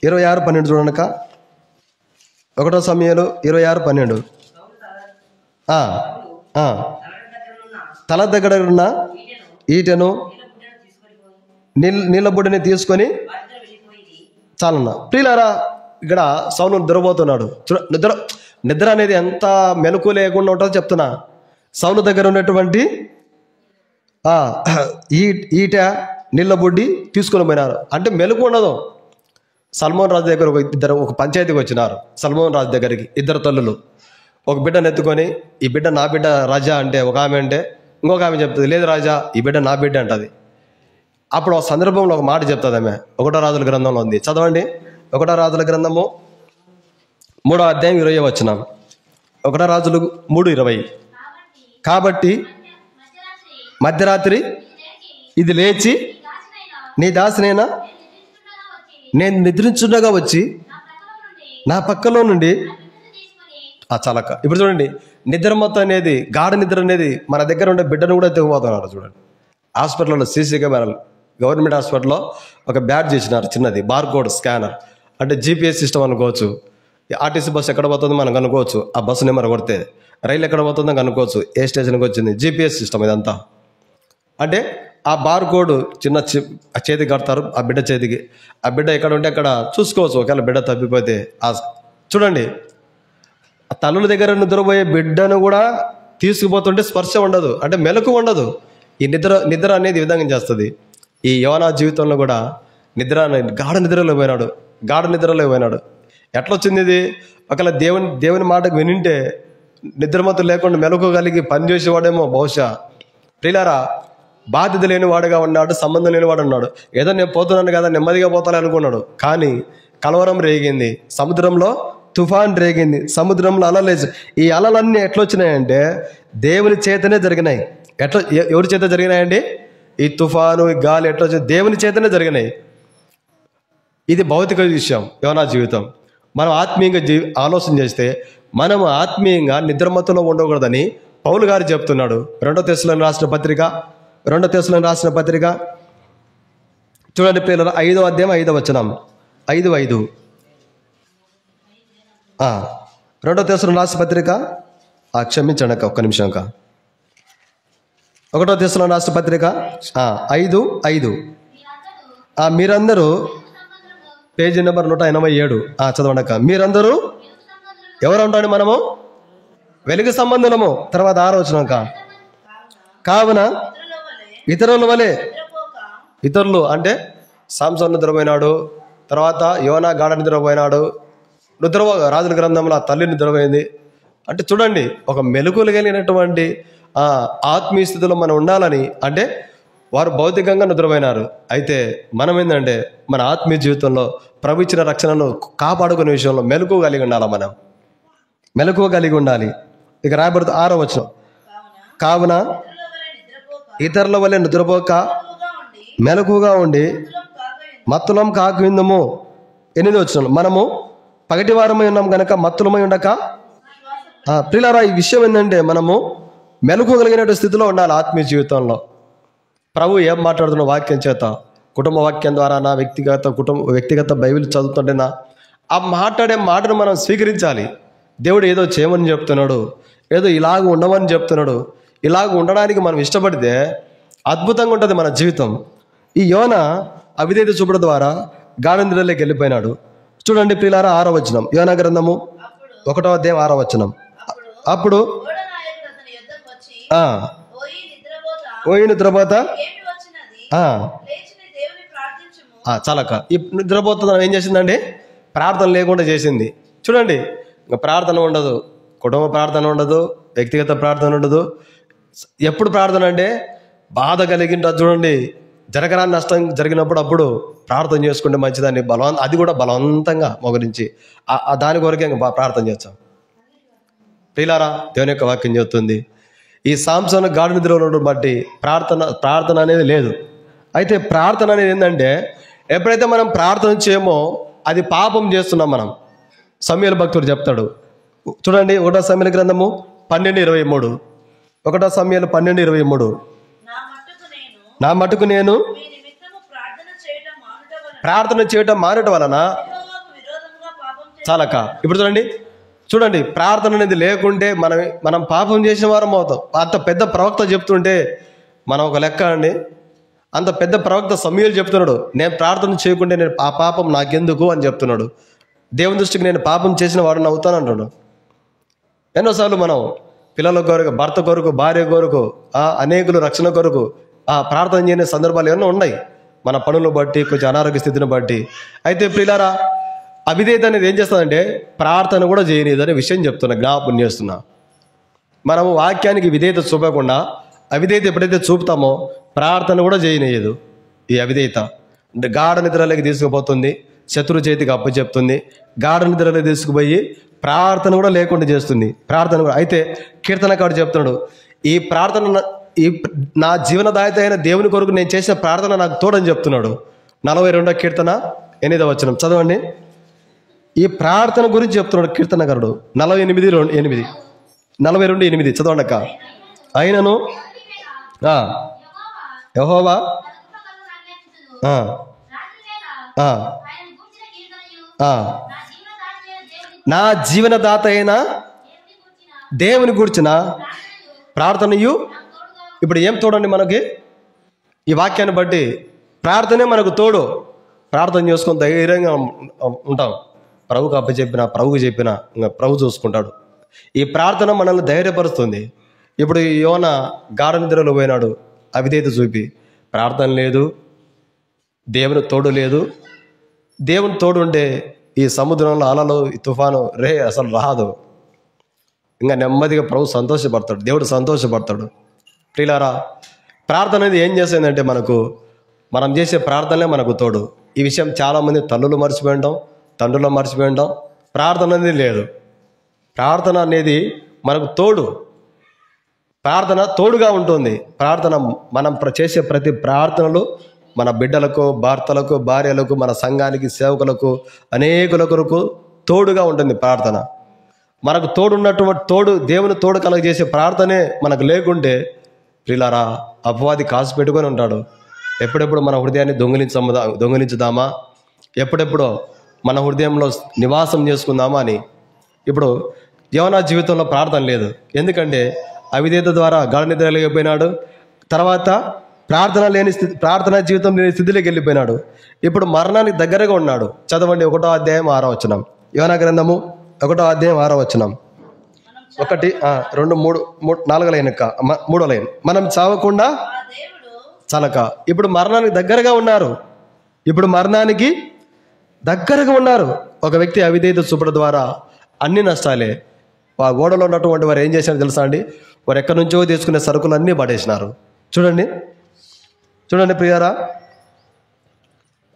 Speaker 1: 26:12 చూడండి అక్క. 1వ సమూయేలు 26:12. తల దగ్గర ఉన్న ఈటెను నీళ్ళ బుడ్డని తీసుకొని చాలన్నా. ప్రియులారా, ఇక్కడ సౌలు నిద్రపోతున్నాడు. నిద్ర అనేది ఎంత మెలకు లేకుండా ఉంటుందో చెప్తున్నా. సౌలు దగ్గర ఉన్నటువంటి ఈట నీళ్ళ బుడ్డి తీసుకొని పోయినారు. అంటే మెలకు ఉండదు. సల్మాన్ రాజు దగ్గర ఒక పంచాయతీకి వచ్చినారు. సల్మాన్ రాజు దగ్గరికి 2 తల్లులు ఒక బిడ్డను ఎత్తుకొని, ఈ బిడ్డ నా బిడ్డ రాజా అంటే ఒక ఆమె, అంటే ఇంకొక ఆమె చెప్తుంది, లేదు రాజా ఈ బిడ్డ నా బిడ్డ అంటది. అప్పుడు ఒక సందర్భంలో ఒక మాట చెప్తుంది ఆమె. 1వ రాజుల గ్రంథంలో ఉంది, చదవండి. 1వ రాజుల గ్రంథము 3వ అధ్యాయం 20వ వచనం. 1వ రాజులు 3:20. కాబట్టి మధ్యరాత్రి ఇది లేచి నీ దాసినైనా నేను నిద్రించుండగా వచ్చి నా పక్కలో నుండి చాలక. ఇప్పుడు చూడండి, నిద్ర మొత్తం అనేది, గాఢ నిద్ర అనేది మన దగ్గర ఉండే బిడ్డను కూడా తెగిపోతున్నారు. చూడండి, హాస్పిటల్లో సీసీ కెమెరాలు, గవర్నమెంట్ హాస్పిటల్లో ఒక బ్యాడ్ చేసినారు, చిన్నది బార్కోడ్ స్కానర్, అంటే జీపీఎస్ సిస్టమ్ అనుకోవచ్చు. ఆర్టీసీ బస్సు ఎక్కడ పోతుందో మనం కనుక్కోవచ్చు, ఆ బస్సు నెంబర్ కొడితే. రైలు ఎక్కడ పోతుందో కనుక్కోవచ్చు, ఏ స్టేషన్కి వచ్చింది. జీపీఎస్ సిస్టమ్ ఇదంతా. అంటే ఆ బార్కోడ్ చిన్న చేతికి కడతారు, ఆ బిడ్డ చేతికి. ఆ బిడ్డ ఎక్కడ ఉంటే అక్కడ చూసుకోవచ్చు. ఒకవేళ బిడ్డ తప్పిపోతే చూడండి, ఆ తల్లుల దగ్గర నిద్రపోయే బిడ్డను కూడా తీసుకుపోతుంటే స్పర్శ ఉండదు, అంటే మెలకు ఉండదు. ఈ నిద్ర అనేది ఈ విధంగా చేస్తుంది. ఈ యోనా జీవితంలో కూడా గాఢ నిద్రలో పోయినాడు. ఎట్లా వచ్చింది ఇది? ఒకవేళ దేవుని మాటకు వినింటే నిద్రమత్తు లేకుండా మెలకువగలిగి పనిచేసేవాడేమో బహుశా. ప్రియులారా, బాధ్యత లేనివాడుగా ఉన్నాడు, సంబంధం లేనివాడు ఉన్నాడు. ఏదో నేను పోతున్నాను కదా, నెమ్మదిగా పోతాను అనుకున్నాడు. కానీ కలవరం రేగింది, సముద్రంలో తుఫాన్ రేగింది, సముద్రంలో అలలేసి. ఈ అలలన్నీ ఎట్లా వచ్చినాయంటే దేవుని చేతనే జరిగినాయి. ఎవరి చేత జరిగినాయండి? ఈ తుఫాను, ఈ గాలి ఎట్లా వచ్చింది? దేవుని చేతనే జరిగినాయి. ఇది భౌతిక విషయం. యోనా జీవితం మనం ఆత్మీయంగా ఆలోచన చేస్తే మనం ఆత్మీయంగా నిద్రమత్తులో ఉండకూడదని పౌలు గారు చెప్తున్నాడు. 2 తెస్సలోనికీయులకు రాసిన పత్రిక చూడండి ప్రియులారా, 5వ అధ్యాయం 5వ వచనం. 5:5. 2 తెస్సలోనికీయులకు రాసిన పత్రిక, క్షమించండి ఒక్క నిమిషం. 1వ దశలోని రాష్ట్ర పత్రిక 5:5. మీరందరూ పేజీ నెంబర్ 187 చదవండి. మీరందరూ ఎవరు ఉంటాడు? మనము వెలుగు సంబంధులము. తర్వాత 6వ వచనం. కావున ఇతరుల వలె, ఇతరులు అంటే సాంసోను నిద్రపోయినాడు, తర్వాత యోనా గాఢ నిద్రపోయినాడు, రాజుల గ్రంథంలో ఆ తల్లి నిద్రపోయింది. అంటే చూడండి, ఒక మెలకువలు కలిగినటువంటి ఆత్మీయ స్థితిలో మనం ఉండాలని. అంటే వారు భౌతికంగా నిద్రపోయినారు, అయితే మనం ఏంటంటే మన ఆత్మీయ జీవితంలో ప్రభు ఇచ్చిన రక్షణను కాపాడుకునే విషయంలో మెలకువ కలిగి ఉండాలి. మనం మెలకువ కలిగి ఉండాలి. ఇక రాయబడుతూ 6వ వచనం. కావున ఇతరుల వలె నిద్రపోక మెలకువగా ఉండి మత్తులం కాకుందము. 8వ వచనం. మనము పగటి వారమై ఉన్నాం కనుక మత్తులమై ఉండక. ప్రియులారా, ఈ విషయం ఏంటంటే మనము మెలకువగలిగిన స్థితిలో ఉండాలి ఆత్మీయ జీవితంలో. ప్రభు ఏం మాట్లాడుతున్న వాక్యం చేత, కుటుంబ వాక్యం ద్వారా, నా వ్యక్తిగత బైబిల్ చదువుతుంటేనా ఆ మాట్లాడే మాటను మనం స్వీకరించాలి. దేవుడు ఏదో చేయమని చెప్తున్నాడు, ఏదో ఇలాగ ఉండమని చెప్తున్నాడు. ఇలాగ ఉండడానికి మనం ఇష్టపడితే అద్భుతంగా ఉంటుంది మన జీవితం. ఈ యోనా అవిధేయత చూపడం ద్వారా గాఢ నిద్రలోకి వెళ్ళిపోయినాడు. చూడండి ప్రియులారా, 6వ వచనం. యోనా గ్రంథము 1వ అధ్యాయం 6వ వచనం. అప్పుడు ఓయి నిద్రపోత చాలక ఈ నిద్రపోతున్నా ఏం చేసిందండి? ప్రార్థన లేకుండా చేసింది. చూడండి, ఇంకా ప్రార్థన ఉండదు, కుటుంబ ప్రార్థన ఉండదు, వ్యక్తిగత ప్రార్థన ఉండదు. ఎప్పుడు ప్రార్థన అంటే బాధ కలిగింటారు. చూడండి, జరగరాని నష్టం జరిగినప్పుడు అప్పుడు ప్రార్థన చేసుకుంటే మంచిదాన్ని అది కూడా బలవంతంగా మొగరించి దాని కొరకే ప్రార్థన చేస్తాం. ప్రియులారా, దేవుని యొక్క వాక్యం చెప్తుంది, ఈ సాంసోను గాఢ నిద్రలో బట్టి ప్రార్థన అనేది లేదు. అయితే ప్రార్థన అనేది ఏంటంటే ఎప్పుడైతే మనం ప్రార్థన చేయమో అది పాపం చేస్తున్నాం మనం. సమూయేలు భక్తుడు చెప్తాడు. చూడండి, 1వ సమూయేలు గ్రంథము 12:23. 1వ సమూయేలు 12:23. నా మటుకు నేను ప్రార్థన చేయటం మానటం వలన చాలక. ఇప్పుడు చూడండి, ప్రార్థన అనేది లేకుంటే మనం పాపం చేసిన వారం అవుతాం. అంత పెద్ద ప్రవక్త చెప్తుంటే మనం ఒక లెక్క అండి. అంత పెద్ద ప్రవక్త సమూయేలు చెప్తున్నాడు, నేను ప్రార్థన చేయకుంటే నేను ఆ పాపం నాకెందుకు అని చెప్తున్నాడు. దేవుని దృష్టికి నేను పాపం చేసిన వాడిని అవుతాను అంటున్నాడు. ఎన్నోసార్లు మనం పిల్లల కొరకు, భర్త కొరకు, భార్య కొరకు, అనేకులు రక్షణ కొరకు ప్రార్థన చేయని సందర్భాలు ఏమన్నా ఉన్నాయి మన పనులను బట్టి, కొంచెం అనారోగ్య స్థితిని బట్టి. అయితే ప్రియులారా, అవిధేయత అనేది ఏం చేస్తుందంటే ప్రార్థన కూడా చేయలేదు అనే విషయం చెప్తున్నా, జ్ఞాపకం చేస్తున్నా. మనము వాక్యానికి విధేయత చూపకుండా అవిధేయత ఎప్పుడైతే చూపుతామో ప్రార్థన కూడా చేయనియదు. ఈ అవిధేయత అంటే గాఢ నిద్రలోకి తీసుకుపోతుంది, శత్రు చేతికి అప్పచెప్తుంది, గాఢ నిద్రలోకి తీసుకుపోయి ప్రార్థన కూడా లేకుండా చేస్తుంది. ప్రార్థన కూడా అయితే కీర్తనకారుడు చెప్తున్నాడు, ఈ ప్రార్థన నా జీవనదాయత అయిన దేవుని కొరకు నేను చేసిన ప్రార్థన నాకు తోడని చెప్తున్నాడు. 42వ కీర్తన 8వ వచనం చదవండి. ఈ ప్రార్థన గురించి చెప్తున్నాడు కీర్తనకారుడు. 42:8 చదవండి అక్క. అయినను యెహోవా నా జీవనదాత అయిన దేవుని గూర్చిన ప్రార్థనయు. ఇప్పుడు ఏం తోడండి మనకి? ఈ వాక్యాన్ని బట్టి ప్రార్థనే మనకు తోడు. ప్రార్థన చేసుకొని ధైర్యంగా ఉంటాం. ప్రభుకు ప్రభుకు చెప్పిన ఇంకా ప్రభు చూసుకుంటాడు. ఈ ప్రార్థన మనల్ని ధైర్యపరుస్తుంది. ఇప్పుడు యోనా గాఢ నిద్రలో పోయినాడు, అవిధేయత చూపి. ప్రార్థన లేదు, దేవుని తోడు లేదు. దేవుని తోడు ఉంటే ఈ సముద్రంలో అలలు, ఈ తుఫాను అసలు రాదు. ఇంకా నెమ్మదిగా ప్రభు సంతోషపడతాడు, దేవుడు సంతోషపడతాడు. ప్రియులారా, ప్రార్థన అనేది ఏం చేస్తుందంటే మనం చేసే ప్రార్థనలే మనకు తోడు. ఈ విషయం చాలామంది తల్లులు మర్చిపోయి ఉంటాం, తండ్రులు మర్చిపోయి ఉంటాం. ప్రార్థన అనేది లేదు. ప్రార్థన అనేది మనకు తోడు. ప్రార్థన తోడుగా ఉంటుంది. ప్రార్థన మనం చేసే ప్రతి ప్రార్థనలు మన బిడ్డలకు, భర్తలకు, భార్యలకు, మన సంఘానికి, సేవకులకు, అనేకుల కొరకు తోడుగా ఉంటుంది ప్రార్థన. మనకు తోడు దేవుని తోడు కలగజేసే ప్రార్థనే మనకు లేకుంటే ప్రియులారా, అపవాది కాసు పెట్టుకొని ఉంటాడు. ఎప్పుడెప్పుడు మన హృదయాన్ని దొంగిలించుదామా, ఎప్పుడెప్పుడో మన హృదయంలో నివాసం చేసుకుందామా అని. ఇప్పుడు యోనా జీవితంలో ప్రార్థన లేదు. ఎందుకంటే అవిధేయత ద్వారా గాఢ నిద్రలేకపోయినాడు, తర్వాత ప్రార్థనా జీవితం లేని స్థితిలోకి వెళ్ళిపోయినాడు. ఇప్పుడు మరణానికి దగ్గరగా ఉన్నాడు. చదవండి 1వ అధ్యాయం 6వ వచనం. యోనా గ్రంథము 1వ అధ్యాయం 6వ వచనం. 1 2 3 4 లైన్ 3వ లైన్. మనం చావకుండా చలక. ఇప్పుడు మరణానికి దగ్గరగా ఉన్నారు. ఒక వ్యక్తి అవిధేయత చూపడం ద్వారా అన్ని నష్టాలే. ఆ ఓడలో ఉన్నటువంటి వారు ఏం చేశారో తెలుసా అండి? వారు ఎక్కడి నుంచో తీసుకునే సరుకులన్నీ పడేసినారు. చూడండి ప్రియారా,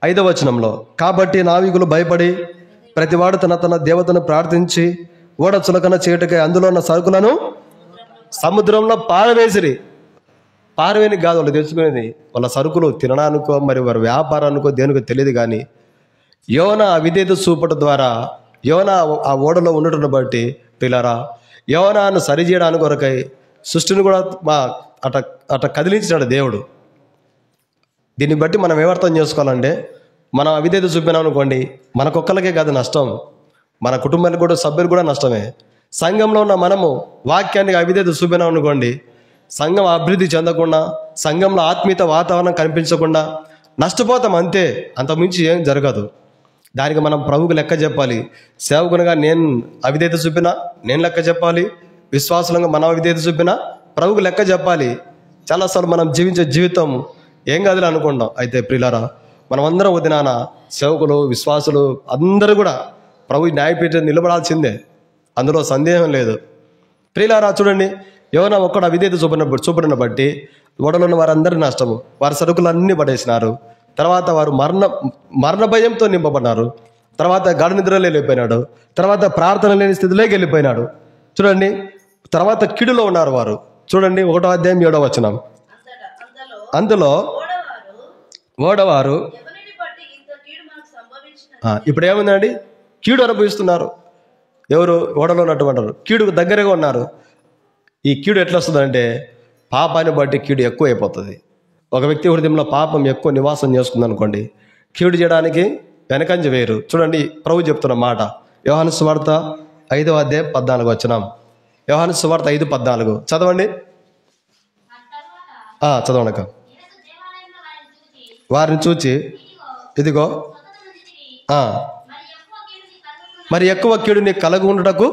Speaker 1: 5వ వచనంలో, కాబట్టి నావికులు భయపడి ప్రతివాడు తన దేవతను ప్రార్థించి ఓడ చులకన చేయుటకై అందులో ఉన్న సరుకులను సముద్రంలో పారవేసిరి. పారవేని కాదు వాళ్ళు తెచ్చుకునేది, వాళ్ళ సరుకులు తినడానికో మరి వారి వ్యాపారానికో దేనికో తెలియదు. కానీ యోనా అవిధేయత చూపట ద్వారా యోనా ఆ ఓడలో ఉండటం బట్టి పిల్లరా, యోనాను సరిచేయడానికి కొరకై సృష్టిని కూడా అట కదిలించాడు దేవుడు. దీన్ని బట్టి మనం ఏమర్థం చేసుకోవాలంటే, మనం అవిధేయత చూపినాం అనుకోండి, మనకొక్కరికే కాదు నష్టం, మన కుటుంబానికి కూడా సభ్యులు కూడా నష్టమే. సంఘంలో ఉన్న మనము వాక్యానికి అవిధేయత చూపినాం అనుకోండి, సంఘం అభివృద్ధి చెందకుండా, సంఘంలో ఆత్మీయత వాతావరణం కనిపించకుండా నష్టపోతాం అంతే, అంతకుమించి ఏం జరగదు. దానికి మనం ప్రభువుకు లెక్క చెప్పాలి. సేవకునిగా నేను అవిధేయత చూపినా నేను లెక్క చెప్పాలి, విశ్వాసులంగా మనం అవిధేయత చూపినా ప్రభువుకు లెక్క చెప్పాలి. చాలాసార్లు మనం జీవించే జీవితం ఏం కాదులే అనుకుంటాం. అయితే ప్రియులారా, మనమందరం వదినాన సేవకులు విశ్వాసులు అందరూ కూడా ప్రభు న్యాయపీఠం నిలబడాల్సిందే, అందులో సందేహం లేదు. ప్రియులారా చూడండి, యోనా ఒక్కడు అవిధేయత చూపడిన బట్టి ఓడలో ఉన్న వారందరి నష్టము, వారి సరుకులన్నీ పడేసినారు. తర్వాత వారు మరణ భయంతో నింపబడినారు. తర్వాత గాఢ నిద్రలో వెళ్ళిపోయినాడు. తర్వాత ప్రార్థన లేని స్థితిలోకి వెళ్ళిపోయినాడు. చూడండి, తర్వాత కిడులో ఉన్నారు వారు. చూడండి 1వ అధ్యాయం 7వ వచనం. అందులో ఓడవారు ఇప్పుడు ఏముందండి? కీడు అనుభవిస్తున్నారు. ఎవరు? ఓడలో ఉన్నటువంటి కీడుకు దగ్గరగా ఉన్నారు. ఈ కీడు ఎట్లా వస్తుందంటే, పాపాన్ని బట్టి కీడు ఎక్కువ అయిపోతుంది. ఒక వ్యక్తి హృదయంలో పాపం ఎక్కువ నివాసం చేసుకుంది అనుకోండి, కీడు చేయడానికి వెనకంజ వేరు. చూడండి ప్రభు చెప్తున్న మాట, యోహాను సువార్త 5వ అధ్యాయం 14 వచనం. యోహాను సువార్త 5:14 చదవండి. చదవనక. వారిని చూచి ఇదిగో మరి ఎక్కువ కీడు నీకు కలగ ఉండటకు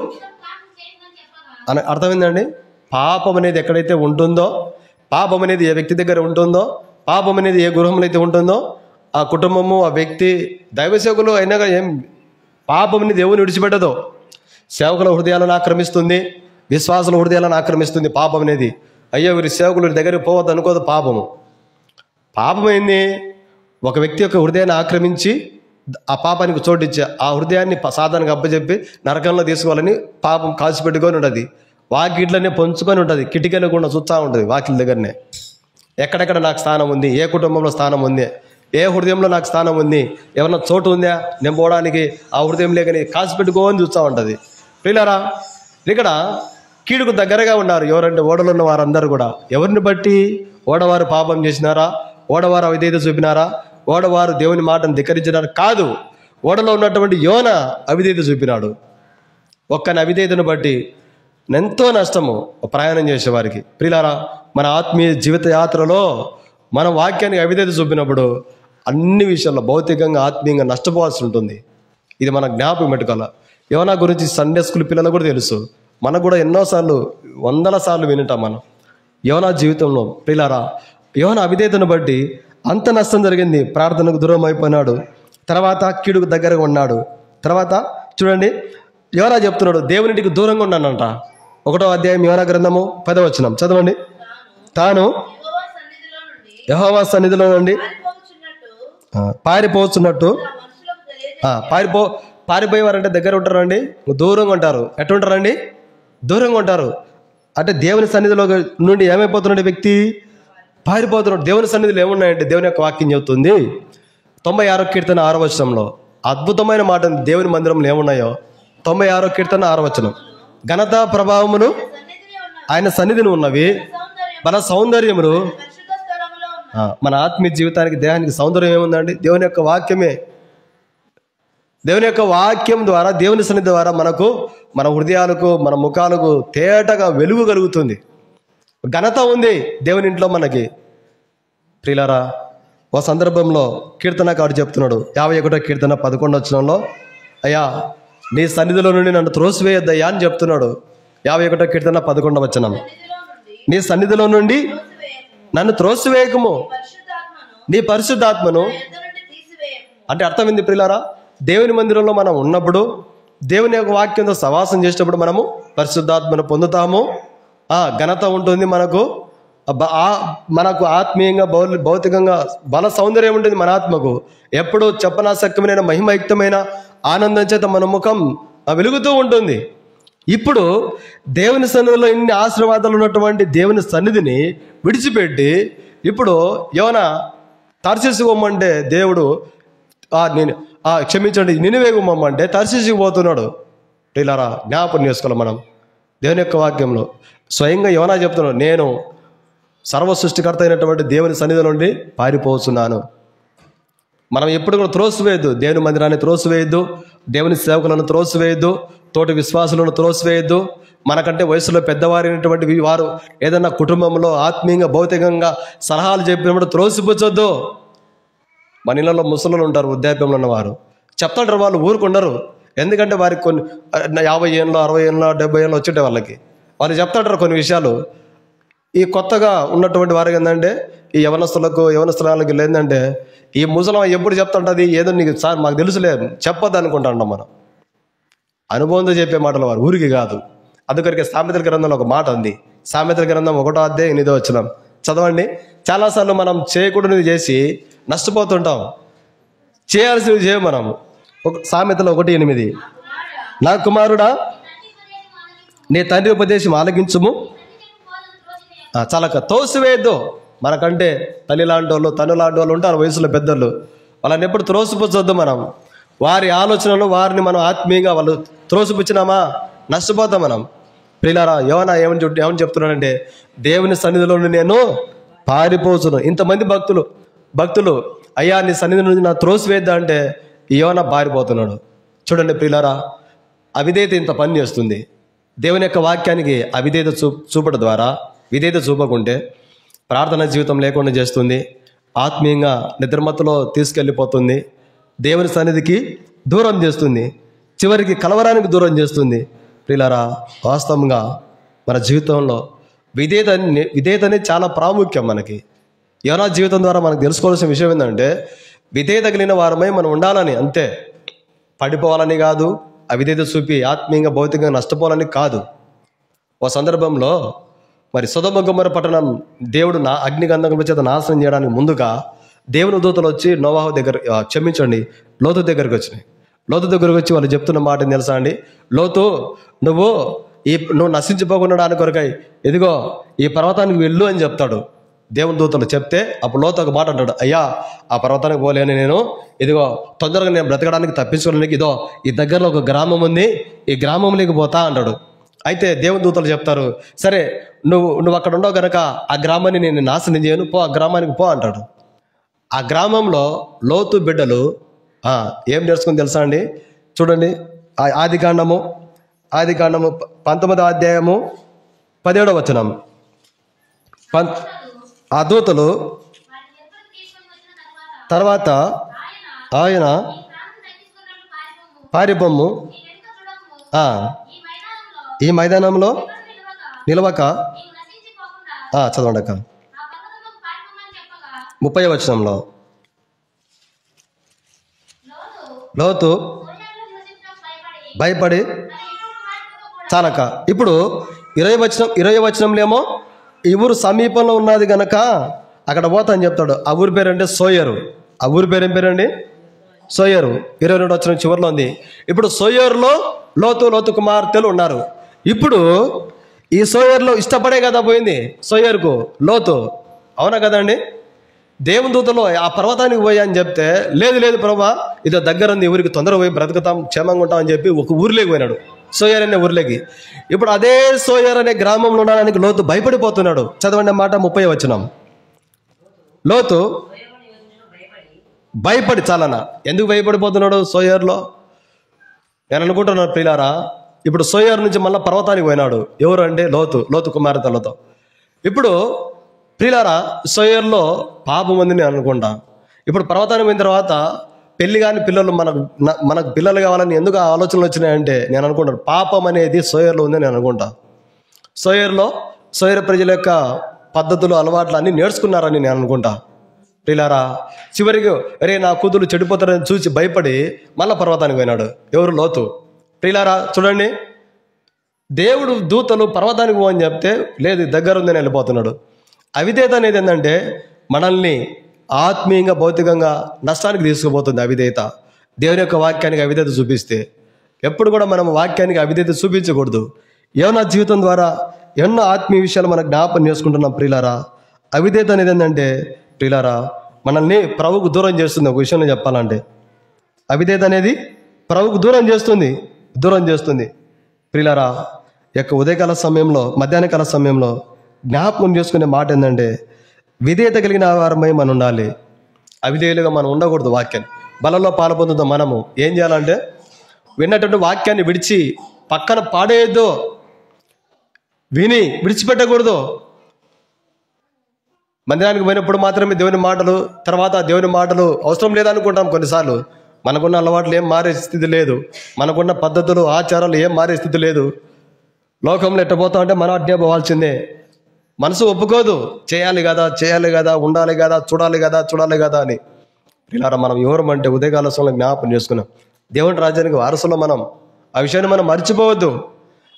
Speaker 1: అని అర్థమైందండి. పాపం అనేది ఎక్కడైతే ఉంటుందో, పాపం అనేది ఏ వ్యక్తి దగ్గర ఉంటుందో, పాపం అనేది ఏ గృహంలో అయితే ఉంటుందో, ఆ కుటుంబము ఆ వ్యక్తి దైవసేవకులు అయినా ఏం పాపం అనేది దేవుని విడిచిపెట్టదో. సేవకుల హృదయాలను ఆక్రమిస్తుంది, విశ్వాసుల హృదయాలను ఆక్రమిస్తుంది పాపం అనేది. అయ్యో వీరి సేవకుల దగ్గరికి పోవద్దు అనుకోదు. పాపమైంది ఒక వ్యక్తి యొక్క హృదయాన్ని ఆక్రమించి ఆ పాపానికి చోటిచ్చే ఆ హృదయాన్ని సాధారణంగా అప్పచెప్పి నరకంలో తీసుకోవాలని పాపం కాల్చిపెట్టుకొని ఉంటుంది. వాకిట్లనే పొంచుకొని ఉంటుంది, కిటికీలు కూడా చూస్తూ ఉంటుంది వాకిల దగ్గరనే. ఎక్కడెక్కడ నాకు స్థానం ఉంది, ఏ కుటుంబంలో స్థానం ఉంది, ఏ హృదయంలో నాకు స్థానం ఉంది, ఏమన్నా చోటు ఉందా నేను పోవడానికి, ఆ హృదయం లేకని కాల్చిపెట్టుకోని చూస్తూ ఉంటుంది. ప్రియులారా, ఇక్కడ కీడుకు దగ్గరగా ఉన్నారు. ఎవరంటే ఓడలో ఉన్న వారందరూ కూడా. ఎవరిని బట్టి? ఓడవారు పాపం చేసినారా? ఓడవారు అవిధేయత చూపినారా? ఓడవారు దేవుని మాటను ధిక్కరించినారా? కాదు. ఓడలో ఉన్నటువంటి యోనా అవిధేయత చూపినాడు. ఒక్కని అవిధేయతను బట్టి ఎంతో నష్టము ప్రయాణం చేసేవారికి. ప్రియులారా, మన ఆత్మీయ జీవిత యాత్రలో మన వాక్యానికి అవిధేయత చూపినప్పుడు అన్ని విషయాల్లో భౌతికంగా ఆత్మీయంగా నష్టపోవాల్సి ఉంటుంది. ఇది మన జ్ఞాపకం పెట్టుకోవాలి. యోనా గురించి సండే స్కూల్ పిల్లలకు కూడా తెలుసు, మనకు కూడా ఎన్నోసార్లు 100ల సార్లు వింటాం మనం. యోనా జీవితంలో ప్రియులారా, యోనా అవిధేయతను బట్టి అంత నష్టం జరిగింది. ప్రార్థనకు దూరం అయిపోయినాడు. తర్వాత కీడుకు దగ్గరగా ఉన్నాడు. తర్వాత చూడండి, యోనా చెప్తున్నాడు దేవునికి దూరంగా ఉన్నానంట. 1వ అధ్యాయం యోనా గ్రంథము 10వ వచనం చదవండి. తాను యెహోవా సన్నిధిలో నుండి పారిపోతున్నట్టు. పారిపోయేవారంటే దగ్గర ఉంటారండి, దూరంగా ఉంటారు. ఎట్లుంటారండి? దూరంగా ఉంటారు. అంటే దేవుని సన్నిధిలో నుండి ఏమైపోతున్నాడు వ్యక్తి? పారిపోతున్నాడు. దేవుని సన్నిధిలో ఏమున్నాయంటే దేవుని యొక్క వాక్యం చెబుతుంది 96వ కీర్తన 6వ వచనంలో అద్భుతమైన మాట. దేవుని మందిరంలో ఏమున్నాయో 96వ కీర్తన 6వ వచనం, ఘనత ప్రభావములు ఆయన సన్నిధిని ఉన్నవి, మన సౌందర్యములు. మన ఆత్మీయ జీవితానికి దేహానికి సౌందర్యం ఏముందండి? దేవుని యొక్క వాక్యమే. దేవుని యొక్క వాక్యం ద్వారా, దేవుని సన్నిధి ద్వారా మనకు, మన హృదయాలకు, మన ముఖాలకు తేటగా వెలుగు కలుగుతుంది. ఘనత ఉంది దేవుని ఇంట్లో మనకి. ప్రియులారా, ఓ సందర్భంలో కీర్తనకారుడు చెప్తున్నాడు, 51వ కీర్తన 11వ వచనంలో, అయ్యా నీ సన్నిధిలో నుండి నన్ను త్రోసివేయొద్దయ్యా అని చెప్తున్నాడు. 51వ కీర్తన 11వ వచనం, నీ సన్నిధిలో నుండి నన్ను త్రోసివేయకము, నీ పరిశుద్ధాత్మను. అంటే అర్థమైంది ప్రియులారా, దేవుని మందిరంలో మనం ఉన్నప్పుడు, దేవుని యొక్క వాక్యంతో సవాసం చేసేటప్పుడు మనము పరిశుద్ధాత్మను పొందుతాము. ఘనత ఉంటుంది మనకు, మనకు ఆత్మీయంగా భౌతికంగా బల సౌందర్యం ఉంటుంది మన ఆత్మకు. ఎప్పుడు చెప్పనాశక్యమైన మహిమయుక్తమైన ఆనందం చేత మన ముఖం వెలుగుతూ ఉంటుంది. ఇప్పుడు దేవుని సన్నిధిలో ఇన్ని ఆశీర్వాదాలు ఉన్నటువంటి దేవుని సన్నిధిని విడిచిపెట్టి ఇప్పుడు యోనా తర్షీషుకు పోమంటే దేవుడు క్షమించండి నినివేకు పోమంటే తర్షీషుకు పోతున్నాడు. ప్రియులారా, జ్ఞాపకం చేసుకోవాలి మనం దేవుని యొక్క వాక్యంలో. స్వయంగా యోనా చెప్తున్నాడు, నేను సర్వ సృష్టికర్త అయినటువంటి దేవుని సన్నిధి నుండి పారిపోతున్నాను. మనం ఎప్పుడు కూడా త్రోసివేయద్దు, దేవుని మందిరాన్ని త్రోసివేయద్దు, దేవుని సేవకులను త్రోసివేయద్దు, తోటి విశ్వాసులను త్రోసివేయద్దు. మనకంటే వయసులో పెద్దవారైనటువంటి వారు ఏదైనా కుటుంబంలో ఆత్మీయంగా భౌతికంగా సలహాలు చెప్పినప్పుడు త్రోసిపుచ్చొద్దు. మన ఇళ్ళలో ముసలు ఉంటారు, వృద్ధాప్యంలో ఉన్నవారు చెప్తాంటారు, వాళ్ళు ఊరుకుండరు. ఎందుకంటే వారికి కొన్ని 50 ఏళ్ళు 60 ఏళ్ళు 70 ఏళ్ళు వచ్చేటే వాళ్ళకి వాళ్ళు చెప్తాంటారు కొన్ని విషయాలు. ఈ కొత్తగా ఉన్నటువంటి వారికి ఏంటంటే, ఈ యవనస్తులకి లేదంటే, ఈ ముసలం ఎప్పుడు చెప్తుంటుంది, ఏదో నీకు సార్ మాకు తెలుసులేదు చెప్పొద్దు అనుకుంటాం మనం. అనుభవంతో చెప్పే మాటలు వారు, ఊరికి కాదు. అందుకొరికి సామెతల గ్రంథంలో ఒక మాట ఉంది. సామెతల గ్రంథం 1వ అధ్యాయం 8వ వచనం చదవండి. చాలాసార్లు మనం చేయకూడనిది చేసి నష్టపోతుంటాం, చేయాల్సినవి చేయం మనం. సామెతలు 1:8, నా కుమారుడా నీ తండ్రి ఉపదేశం ఆలకించుము, చాలక తోసివేయద్దు. మనకంటే తల్లి లాంటి వాళ్ళు తను లాంటి వాళ్ళు ఉంటారు వయసులో పెద్దలు, వాళ్ళని ఎప్పుడు త్రోసిపుచ్చొద్దు. మనం వారి ఆలోచనలు వారిని మనం ఆత్మీయంగా వాళ్ళు త్రోసిపుచ్చినామా నష్టపోతాం మనం. ప్రియులారా, యోనా ఏమని చెప్తున్నాడంటే, దేవుని సన్నిధిలో నుండి నేను పారిపోతున్నాను. ఇంతమంది భక్తులు అయ్యా నీ సన్నిధి నుంచి నా త్రోసివేద్దా అంటే యోనా పారిపోతున్నాడు. చూడండి ప్రియులారా, అవిధేయత ఇంత పని చేస్తుంది. దేవుని యొక్క వాక్యానికి అవిధేయత చూపడం ద్వారా, విధేయత చూపకుంటే ప్రార్థన జీవితం లేకుండా చేస్తుంది, ఆత్మీయంగా నిద్రమత్తులో తీసుకెళ్ళిపోతుంది, దేవుని సన్నిధికి దూరం చేస్తుంది, చివరికి కలవరానికి దూరం చేస్తుంది. ప్రియులారా, వాస్తవంగా మన జీవితంలో విధేయత అనేది చాలా ప్రాముఖ్యం మనకి. యోనా జీవితం ద్వారా మనకు తెలుసుకోవాల్సిన విషయం ఏంటంటే, విధేయత కలిగిన వారమై మనం ఉండాలని, అంతే. పడిపోవాలని కాదు, అవిధేయత చూపి ఆత్మీయంగా భౌతికంగా నష్టపోవాలని కాదు. ఓ సందర్భంలో మరి సొదొమ గొమొర్ర పట్టణం దేవుడు అగ్నిగంధకముల చేత నాశనం చేయడానికి ముందుగా దేవుని దూతలు వచ్చి నోవాహు దగ్గర లోతు దగ్గరికి వచ్చినాయి. లోతు దగ్గరకు వచ్చి వాళ్ళు చెప్తున్న మాట తెలుసా అండి, లోతు నువ్వు నశించిపోకుండా కొరకై ఇదిగో ఈ పర్వతానికి వెళ్ళు అని చెప్తాడు. దేవుని దూతలు చెప్తే అప్పుడు లోతు ఒక మాట అంటాడు, అయ్యా ఆ పర్వతానికి పోలేని నేను, ఇదిగో తొందరగా నేను బ్రతకడానికి తప్పించుకోవడానికి ఇదో ఈ దగ్గరలో ఒక గ్రామం ఉంది, ఈ గ్రామంలోకి పోతా అంటాడు. అయితే దేవుని దూతలు చెప్తారు, సరే నువ్వు అక్కడ ఉండవు కనుక ఆ గ్రామాన్ని నేను నాశనం చేయను, ఆ గ్రామానికి పో అంటాడు. ఆ గ్రామంలో లోతు బిడ్డలు ఏం నేర్చుకుని తెలుసా అండి, చూడండి. ఆదికాండము 19వ అధ్యాయము 17వ వచనం. ఆ దూతలు తర్వాత ఆయన పారిపోము, ఈ మైదానంలో నిలవక, చదవండి అక్క 30వ వచనంలో, లోతు భయపడి చాలక. ఇప్పుడు 20వ వచనంలో ఏమో ఈ ఊరు సమీపంలో ఉన్నది గనక అక్కడ పోతా అని చెప్తాడు. ఆ ఊరి పేరంటే సోయరు. ఆ ఊరి పేరు ఏం పేరండి, సోయరు. 22వ వచనం చివరిలో ఉంది. ఇప్పుడు సోయరులో లోతు కుమార్తెలు ఉన్నారు. ఇప్పుడు ఈ సోయర్లో ఇష్టపడే కదా పోయింది సోయర్కు లోతు, అవునా కదండి. దేవుని దూతలో ఆ పర్వతానికి పోయా అని చెప్తే, లేదు ప్రభా ఇదో దగ్గర ఉంది, ఊరికి తొందరగా పోయి బ్రతుకుతాం క్షేమంగా ఉంటాం అని చెప్పి ఒక ఊరిలోకి పోయినాడు, సోయర్ అనే ఊరిలోకి. ఇప్పుడు అదే సోయర్ అనే గ్రామంలో ఉండడానికి లోతు భయపడిపోతున్నాడు. చదవండి మాట 30వ వచనం. లోతు భయపడి చాలనా, ఎందుకు భయపడిపోతున్నాడు సోయర్లో? నేను అనుకుంటున్నాను ప్రియులారా, ఇప్పుడు సోయర్ నుంచి మళ్ళీ పర్వతానికి పోయినాడు. ఎవరు అంటే లోతు కుమార్తెలతో. ఇప్పుడు ప్రియులారా, సోయర్లో పాపం ఉంది నేను అనుకుంటా. ఇప్పుడు పర్వతానికి పోయిన తర్వాత పెళ్లి కాని పిల్లలు మనకు పిల్లలు కావాలని ఎందుకు ఆ ఆలోచనలు వచ్చినాయంటే నేను అనుకుంటాను పాపం అనేది సోయర్లో ఉందని నేను అనుకుంటా. సోయర్ ప్రజల యొక్క పద్ధతులు అలవాట్లు అన్నీ నేర్చుకున్నారని నేను అనుకుంటా. ప్రియులారా, చివరికి అరే నా కూతురు చెడిపోతారని చూసి భయపడి మళ్ళా పర్వతానికి పోయినాడు. ఎవరు? లోతు. ప్రియులారా చూడండి, దేవుడు దూతలు పర్వతానికి పోవని చెప్తే లేదు దగ్గర ఉందని వెళ్ళిపోతున్నాడు. అవిధేయత అనేది ఏంటంటే మనల్ని ఆత్మీయంగా భౌతికంగా నష్టానికి తీసుకుపోతుంది. అవిధేయత దేవుని యొక్క వాక్యానికి అవిధేయత చూపిస్తే ఎప్పుడు కూడా మనం వాక్యానికి అవిధేయత చూపించకూడదు. యోనా జీవితం ద్వారా ఎన్నో ఆత్మీయ విషయాలు మనం జ్ఞాపకం చేసుకుంటున్నాం. ప్రియులారా, అవిధేయత అనేది ఏంటంటే ప్రియులారా మనల్ని ప్రభువుకు దూరం చేస్తుంది. ఒక విషయంలో చెప్పాలంటే అవిధేయత అనేది ప్రభువుకు దూరం చేస్తుంది. ప్రియులారా, యొక్క ఉదయకాల సమయంలో మధ్యాహ్నకాల సమయంలో జ్ఞాపకం చేసుకునే మాట ఏంటంటే విధేయత కలిగిన వారమై మనం ఉండాలి. అవిధేయులుగా మనం ఉండకూడదు. వాక్యాన్ని బలంలో పాల్పొందుతాం. మనము ఏం చేయాలంటే విన్నటువంటి వాక్యాన్ని విడిచి పక్కన పాడేయద్దు, విని విడిచిపెట్టకూడదు. మందిరానికి పోయినప్పుడు మాత్రమే దేవుని మాటలు, తర్వాత దేవుని మాటలు అవసరం లేదనుకుంటాం. కొన్నిసార్లు మనకున్న అలవాట్లు ఏం మారే స్థితి లేదు, మనకున్న పద్ధతులు ఆచారాలు ఏం మారే స్థితి లేదు. లోకంలో ఎట్టబోతా అంటే మనం అడ్డే పోవాల్సిందే. మనసు ఒప్పుకోదు, చేయాలి కదా, ఉండాలి కదా, చూడాలి కదా అని. ఇలా మనం ఎవరమంటే ఉదయకాల సమయంలో జ్ఞాపకం చేసుకున్నాం దేవుని రాజ్యానికి వారసులో మనం. ఆ విషయాన్ని మనం మర్చిపోవద్దు.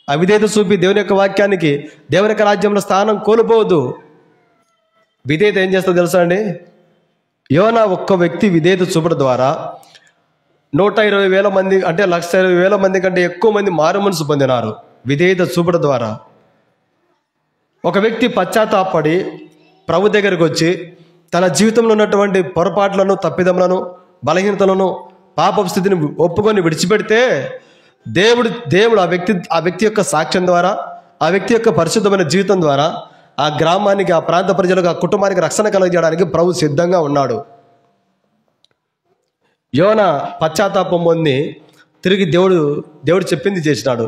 Speaker 1: అవిధేయత చూపి దేవుని యొక్క వాక్యానికి, దేవుని యొక్క రాజ్యంలో స్థానం కోల్పోవద్దు. విధేయత ఏం చేస్తుందో తెలుసా అండి? యోనా ఒక్క వ్యక్తి విధేయత చూపడం ద్వారా 120,000 మంది అంటే 1,20,000 మంది కంటే ఎక్కువ మంది మారు మనసు పొందినారు. విధేయత చూపడం ద్వారా ఒక వ్యక్తి పశ్చాత్తాపడి ప్రభు దగ్గరికి వచ్చి తన జీవితంలో ఉన్నటువంటి పొరపాట్లను, తప్పిదములను, బలహీనతలను, పాప స్థితిని ఒప్పుకొని విడిచిపెడితే దేవుడు ఆ వ్యక్తి యొక్క సాక్ష్యం ద్వారా, ఆ వ్యక్తి యొక్క పరిశుద్ధమైన జీవితం ద్వారా ఆ గ్రామానికి, ఆ ప్రాంత ప్రజలకు, ఆ కుటుంబానికి రక్షణ కలుగజేయడానికి ప్రభు సిద్ధంగా ఉన్నాడు. యోనా పశ్చాత్తాపం పొంది తిరిగి దేవుడు చెప్పింది చేసినాడు.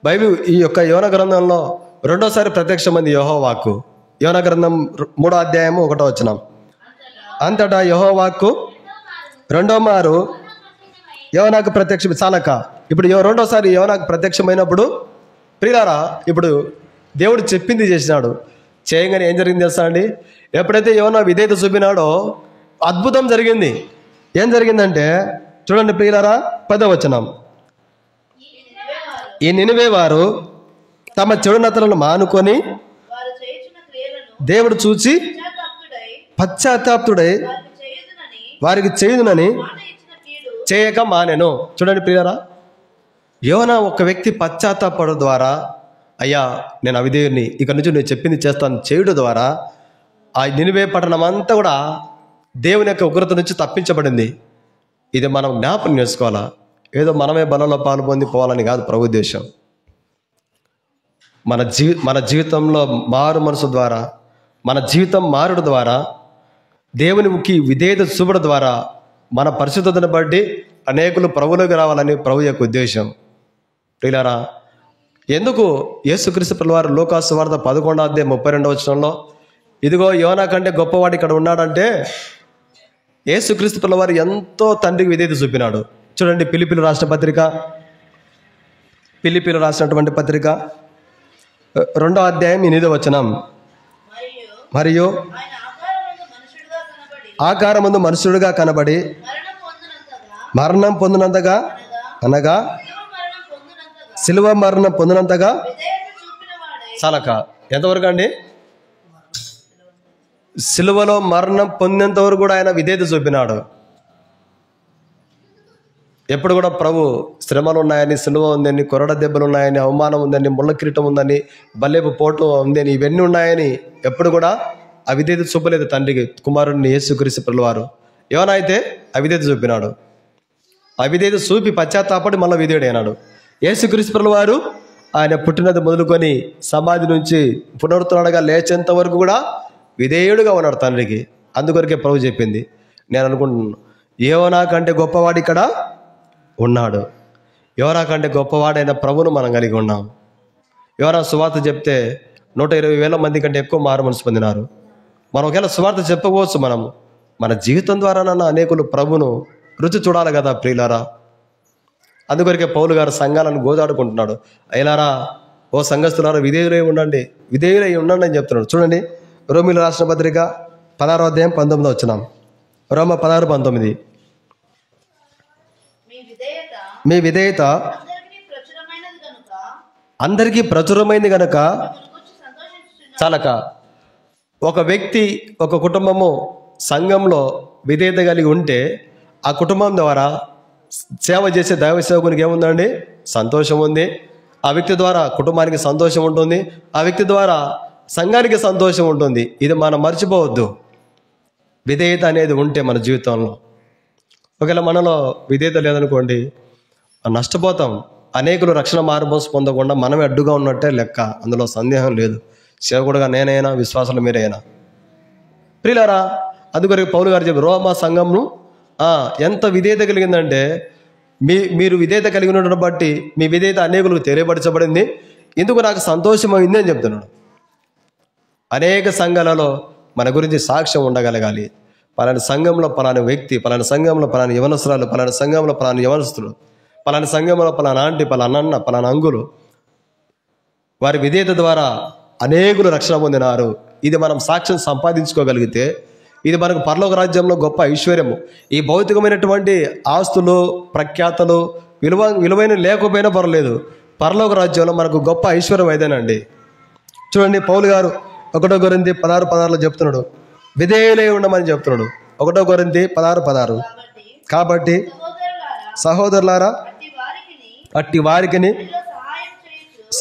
Speaker 1: బైబిల్ ఈ యొక్క యోనా గ్రంథంలో రెండోసారి ప్రత్యక్షమైంది యెహోవాకు. యోనా గ్రంథం 3వ అధ్యాయము 1వ వచనం. అంతటా యెహోవాకు రెండో మారు యోనాకు ప్రత్యక్షం చాలక ఇప్పుడు రెండోసారి యోనాకు ప్రత్యక్షమైనప్పుడు ప్రియులారా ఇప్పుడు దేవుడు చెప్పింది చేసినాడు. చేయగానే ఏం జరిగింది తెలుసా అండి? ఎప్పుడైతే యోనా విధేయత చూపినాడో అద్భుతం జరిగింది. ఏం జరిగిందంటే చూడండి ప్రియులారా, 10వ వచనం. ఈ నినివే వారు తమ చెడునతలను మానుకొని దేవుడు చూచి పశ్చాత్తాపుడై వారికి చేయుదునని చేయక మానెను. చూడండి ప్రియులారా, యోనా ఒక వ్యక్తి పశ్చాత్తాపడం ద్వారా అయ్యా నేను అవిధేయుని, ఇక నుంచి నేను చెప్పింది చేస్తాను చేయుడు ద్వారా ఆ నినివే పట్టణం అంతా కూడా దేవుని యొక్క ఉగ్రత నుంచి తప్పించబడింది. ఇది మనం జ్ఞాపకం చేసుకోవాలా. ఏదో మనమే బలంలో పాలు పొంది పోవాలని కాదు ప్రభు ఉద్దేశం. మన జీవితంలో మారు మనసు ద్వారా, మన జీవితం మారుడు ద్వారా, దేవునికి విధేయత చూపడం ద్వారా మన పరిశుద్ధతను బట్టి అనేకులు ప్రభువులోకి రావాలని ప్రభు యొక్క ఉద్దేశం. ప్రియులారా, ఎందుకు యేసుక్రీస్తు ప్రభువారు లూకాసు సువార్త 11వ అధ్యాయం 32వ వచనంలో ఇదిగో యోనా కంటే గొప్పవాడు ఇక్కడ ఉన్నాడంటే యేసుక్రీస్తు ప్రభువారు ఎంతో తండ్రికి విధేయత చూపినాడు. చూడండి, ఫిలిప్పీలు రాసినటువంటి పత్రిక 2వ అధ్యాయం 8వ వచనం. మరియు ఆకారమందు మనుషుడుగా కనబడి మరణం పొందినంతగా అనగా శిలువ మరణం పొందినంతగా చాలక ఎంతవరకు అండి? శిలువలో మరణం పొందినంత వరకు కూడా ఆయన విధేయత చూపినాడు. ఎప్పుడు కూడా ప్రభు శ్రమలు ఉన్నాయని, శిలువ ఉందని, కొరడ దెబ్బలు ఉన్నాయని, అవమానం ఉందని, ముళ్ళ కిరీటం ఉందని, బల్లేపు పోటు ఉందని, ఇవన్నీ ఉన్నాయని ఎప్పుడు కూడా అవిధేయత చూపలేదు తండ్రికి. కుమారుడిని యేసుక్రీస్తు ప్రభువారు యోనా అయితే అవిధేయత చూపినాడు. అవిధేయత చూపి పశ్చాత్తాపడి మళ్ళీ విధేయుడు అయినాడు. యేసుక్రీస్తు ప్రభువారు ఆయన పుట్టినది మొదలుకొని సమాధి నుంచి పునరుత్థానంగా లేచేంత వరకు కూడా విధేయుడుగా ఉన్నాడు తండ్రికి. అందుకొరకే ప్రభు చెప్పింది, నేను అనుకుంటున్నాను యోనా కంటే గొప్పవాడు ఇక్కడ ఉన్నాడు. యోనా కంటే గొప్పవాడైన ప్రభువును మనం కలిగి ఉన్నాం. యోనా సువార్త చెప్తే 120,000 మంది కంటే ఎక్కువ మారు మనసు పొందినారు. మనం ఒకవేళ సువార్త చెప్పవచ్చు, మనము మన జీవితం ద్వారానన్నా అనేకులు ప్రభును రుచి చూడాలి కదా ప్రియులారా. అందుకొరకే పౌలు గారు సంఘాలను గోదాడుకుంటున్నాడు. అయ్యలారా, ఓ సంఘస్థులారా, విధేయులై ఉండండి అని చెప్తున్నాడు. చూడండి, రోమీయులకు రాసిన పత్రిక 16వ అధ్యాయం 19వ వచనం. రోమ 16:19. మీ విధేయత అందరికీ ప్రచురమైంది గనుక చాలక. ఒక వ్యక్తి, ఒక కుటుంబము సంఘంలో విధేయత కలిగి ఉంటే ఆ కుటుంబం ద్వారా సేవ చేసే దైవ సేవకునికి ఏముందండి? సంతోషం ఉంది. ఆ వ్యక్తి ద్వారా కుటుంబానికి సంతోషం ఉంటుంది. ఆ వ్యక్తి ద్వారా సంఘానికి సంతోషం ఉంటుంది. ఇది మనం మర్చిపోవద్దు. విధేయత అనేది ఉంటే మన జీవితంలో. ఒకవేళ మనలో విధేయత లేదనుకోండి, నష్టపోతాం. అనేకులు రక్షణ మారుమోసు పొందకుండా మనమే అడ్డుగా ఉన్నట్టే లెక్క. అందులో సందేహం లేదు. సేవకుడుగా నేనైనా, విశ్వాసాలు మీరైనా. ప్రియులారా, అందుకొరకు పౌలు గారు చెప్పి రోమా సంఘంను ఎంత విధేయత కలిగిందంటే, మీరు విధేయత కలిగి ఉండడం బట్టి మీ విధేయత అనేకులకు తెలియపరచబడింది. ఇందుకు నాకు సంతోషమైంది అని చెప్తున్నాడు. అనేక సంఘాలలో మన గురించి సాక్ష్యం ఉండగలగాలి. పలాని సంఘంలో పలాని వ్యక్తి, పలాని సంఘంలో పలాని యవనస్తురాలు, పలాని సంఘంలో పలాని యవనస్తులు, పలాని సంఘంలో పలానా ఆంటీ, పలానా అన్న, పలానా అంగులు వారి విధేయత ద్వారా అనేకులు రక్షణ పొందినారు. ఇది మనం సాక్ష్యం సంపాదించుకోగలిగితే ఇది మనకు పరలోక రాజ్యంలో గొప్ప ఐశ్వర్యము. ఈ భౌతికమైనటువంటి ఆస్తులు, ప్రఖ్యాతలు విలువైన లేకపోయినా పర్లేదు, పరలోక రాజ్యంలో మనకు గొప్ప ఐశ్వర్యం అయితేనండి. చూడండి, పౌలు గారు 1 కొరింథీ 16:16 చెప్తున్నాడు, విధేయులై ఉండమని చెప్తున్నాడు. 1 కొరింథీ 16:16. కాబట్టి సహోదరులారా, అట్టి వారికిని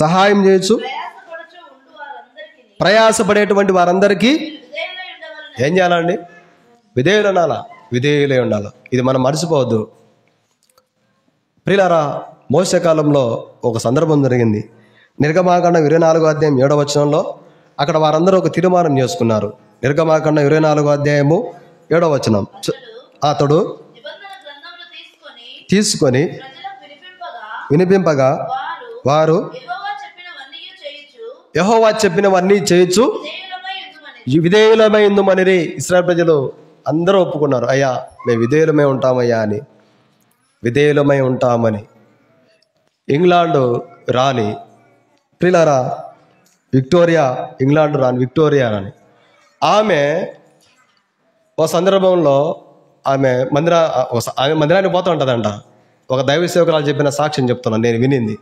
Speaker 1: సహాయం చేయొచ్చు, ప్రయాసపడేటువంటి వారందరికీ ఏం చేయాలండి? విధేయులు అనాలా? విధేయులై ఉండాలి. ఇది మనం మర్చిపోవద్దు. ప్రియులారా, మోషే కాలంలో ఒక సందర్భం జరిగింది. నిర్గమాకాండం 24వ అధ్యాయం 7వ వచనంలో అక్కడ వారందరూ ఒక తీర్మానం చేసుకున్నారు. నిర్గమాకాండం 24వ అధ్యాయము 7వ వచనం. అతడు తీసుకొని వినిపింపగా వారు యెహోవా చెప్పినవన్నీ చేయొచ్చు, విధేయులమై ఉందుమని ఇశ్రాయేలు ప్రజలు అందరూ ఒప్పుకున్నారు. అయ్యా, మేము విధేయులమై ఉంటామయ్యా అని, విధేయులమై ఉంటామని. ఇంగ్లాండు రాణి, ప్రియులారా, విక్టోరియా, ఇంగ్లాండ్ రాణి విక్టోరియా అని, ఆమె ఒక సందర్భంలో ఆమె మందిరానికి పోతూ ఉంటుందంట. ఒక దైవ సేవకురాలు చెప్పిన సాక్ష్యం చెప్తున్నాను, నేను వినింది.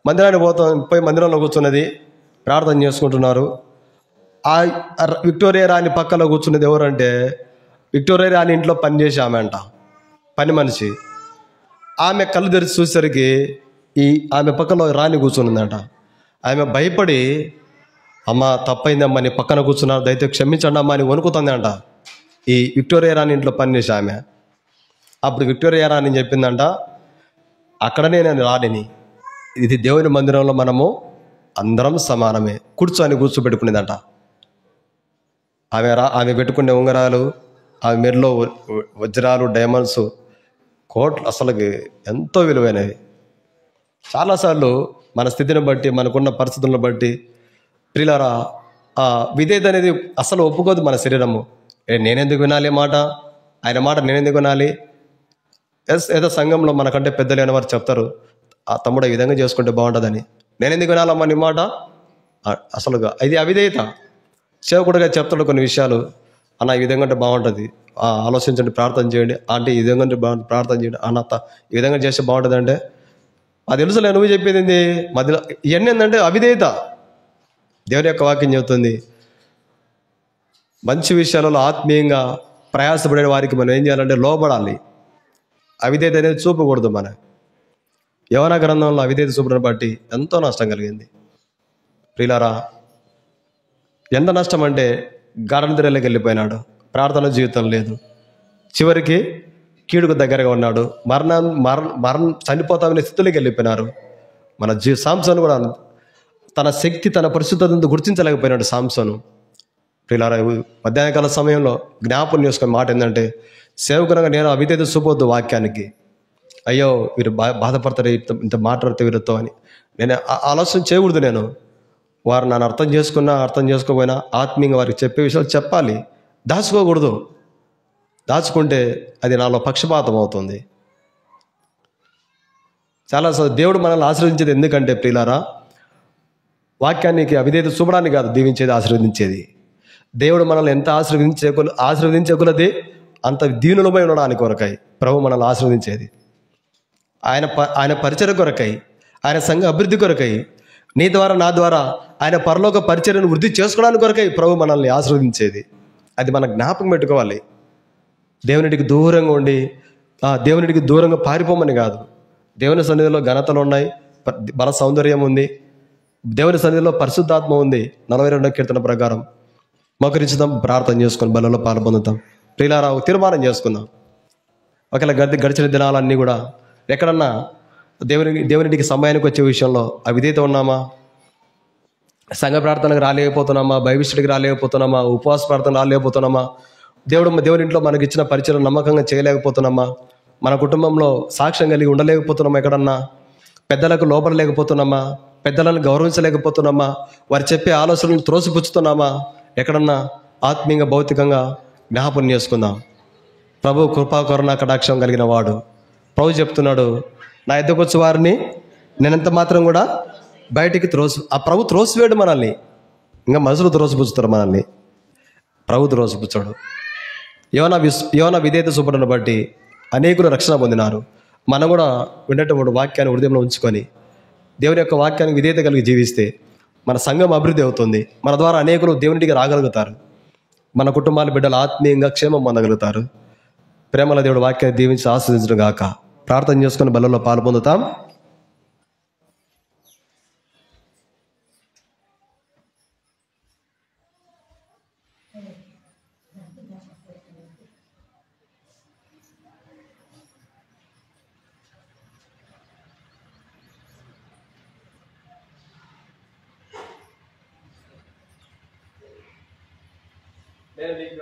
Speaker 1: మందిరానికి పోయి మందిరంలో కూర్చున్నది, ప్రార్థన చేసుకుంటున్నారు. ఆ విక్టోరియా రాణి పక్కలో కూర్చున్నది ఎవరంటే, విక్టోరియా రాణి ఇంట్లో పనిచేసే ఆమె అంట, పని మనిషి. ఆమె కళ్ళు తెరిచి చూసేసరికి ఆమె పక్కలో రాణి కూర్చున్నదంట. ఆమె భయపడి, అమ్మ తప్పైందమ్మా, నీ పక్కన కూర్చున్నారు, దయతో క్షమించండి అమ్మా అని వణుకుతుంది అంట ఈ విక్టోరియా రాణి ఇంట్లో పనిచేసే ఆమె. అప్పుడు విక్టోరియా రాణి చెప్పిందంట, అక్కడనే నేను రాణిని, ఇది దేవుని మందిరంలో మనము అందరం సమానమే, కూర్చోబెట్టుకునేదంట. ఆమె పెట్టుకునే ఉంగరాలు, ఆమె మెడలో వజ్రాలు, డైమండ్స్, కోట్లు అసలుకి ఎంతో విలువైనవి. చాలాసార్లు మన స్థితిని బట్టి, మనకున్న పరిస్థితులను బట్టి ప్రియులారా, విధేయత అనేది అసలు ఒప్పుకోదు మన శరీరము. నేనెందుకు వినాలి మాట, ఆయన మాట నేనెందుకు వినాలి? ఏదో సంఘంలో మనకంటే పెద్దలు అయిన వారు చెప్తారు, ఆ తమ్ముడు ఈ విధంగా చేసుకుంటే బాగుంటుందని. నేనెందుకు వినాలమ్మా నీ మాట? అసలుగా ఇది అవిధేయత. సేవకుడిగా చెప్తాడు కొన్ని విషయాలు, అన్న ఈ విధంగా అంటే బాగుంటుంది, ఆలోచించండి, ప్రార్థన చేయండి, ఆంటీ ఈ విధంగా అంటే ప్రార్థన చేయండి, అన్నత్త ఈ విధంగా చేస్తే బాగుంటుంది అంటే, అది తెలుసులే నువ్వు చెప్పేది ఏంది మధ్యలో. ఇవన్నీ ఏంటంటే అవిధేయత. దేవుని యొక్క వాక్యం చెబుతుంది, మంచి విషయాలలో ఆత్మీయంగా ప్రయాసపడే వారికి మనం ఏం చేయాలంటే లోబడాలి. అవిధేయత అనేది చూపకూడదు. మన యవన గ్రంథంలో అవిధేయత చూపడం బట్టి ఎంతో నష్టం కలిగింది. ప్రియులారా, ఎంత నష్టం అంటే గాఢనిద్రలోకి వెళ్ళిపోయినాడు, ప్రార్థన జీవితం లేదు, చివరికి కీడుకు దగ్గరగా ఉన్నాడు, మరణం చనిపోతామనే స్థితిలోకి వెళ్ళిపోయినారు. మన సాంసోను కూడా తన శక్తి, తన పరిశుద్ధతను గుర్తించలేకపోయినాడు సాంసోను. ప్రియులారా, మధ్యాహ్నకాల సమయంలో జ్ఞాపకం చేసుకునే మాట ఏంటంటే, సేవకునిగా నేను అవిధేయత చూపొద్దు వాక్యానికి. అయ్యో వీరు బాధపడతారు ఇంత మాట్లాడితే వీరితో అని నేను ఆలోచన చేయకూడదు. నేను వారు నన్ను అర్థం చేసుకున్నా అర్థం చేసుకోకపోయినా ఆత్మీయంగా వారికి చెప్పే విషయాలు చెప్పాలి. దాచుకోకూడదు. దాచుకుంటే అది నాలో పక్షపాతం అవుతుంది. చాలాసార్లు దేవుడు మనల్ని ఆశీర్వదించేది ఎందుకంటే ప్రియులారా, వాక్యానికి అవిధేయత చూపడానికి కాదు దీవించేది, ఆశీర్వదించేది. దేవుడు మనల్ని ఎంత ఆశీర్వదించే అంత దీనులమై ఉండడానికి కొరకై ప్రభు మనల్ని ఆశీర్వదించేది. ఆయన పరిచర్య కొరకై, ఆయన సంఘ అభివృద్ధి కొరకై, నీ ద్వారా నా ద్వారా ఆయన పరలోక పరిచర్యను వృద్ధి చేసుకోవడానికి కొరకై ప్రభు మనల్ని ఆశీర్వదించేది. అది మనం జ్ఞాపకం పెట్టుకోవాలి. దేవునికి దూరంగా ఉండి దేవునికి దూరంగా పారిపోమని కాదు. దేవుని సన్నిధిలో ఘనతలు ఉన్నాయి, బల సౌందర్యం ఉంది, దేవుని సన్నిధిలో పరిశుద్ధాత్మ ఉంది. 42వ కీర్తన ప్రకారం మోకరించుదాం, ప్రార్థన చేసుకొని బలలో పాల్పొందుతాం. ప్రియులారా, తీర్మానం చేసుకుందాం. ఒకవేళ గడిచిన దినాలన్నీ కూడా ఎక్కడన్నా దేవునికి సమయానికి వచ్చే విషయంలో అవిధేయత ఉన్నామా, సంఘ ప్రార్థనకు రాలేకపోతున్నామా, భవిష్యత్తుకి రాలేకపోతున్నామా, ఉపవాస ప్రార్థన రాలేకపోతున్నామా, దేవుని ఇంట్లో మనకి ఇచ్చిన పరిచయం నమ్మకంగా చేయలేకపోతున్నామా, మన కుటుంబంలో సాక్ష్యం కలిగి ఉండలేకపోతున్నామా, ఎక్కడన్నా పెద్దలకు లోపడలేకపోతున్నామా, పెద్దలను గౌరవించలేకపోతున్నామా, వారు చెప్పే ఆలోచనలు త్రోసిపుచ్చుతున్నామా, ఎక్కడన్నా ఆత్మీయంగా భౌతికంగా జ్ఞాపకం చేసుకుందాం. ప్రభు కృపా కరుణ కటాక్షం కలిగిన వాడు. ప్రభు చెప్తున్నాడు, నా ఎద్దకు వచ్చే వారిని నేనెంత మాత్రం కూడా బయటికి ఆ ప్రభు త్రోసివేయడు మనల్ని. ఇంకా మనుషులు త్రోసిపుచ్చుతారు మనల్ని, ప్రభు త్రోసిపుచ్చాడు. యోనా విధేయత చూపడం బట్టి అనేకులు రక్షణ పొందినారు. మనం కూడా వినేటప్పుడు వాక్యాన్ని హృదయంలో ఉంచుకొని దేవుని యొక్క వాక్యానికి విధేయత కలిగి జీవిస్తే మన సంఘం అభివృద్ధి అవుతుంది. మన ద్వారా అనేకులు దేవునికి రాగలుగుతారు. మన కుటుంబాల బిడ్డలు ఆత్మీయంగా క్షేమం పొందగలుగుతారు. ప్రేమల దేవుడు వాక్యాన్ని దీవించి ఆస్వాదించడం గాక. ప్రార్థన చేసుకుని బలలో పాల్పొందుతాం. నేను నీకు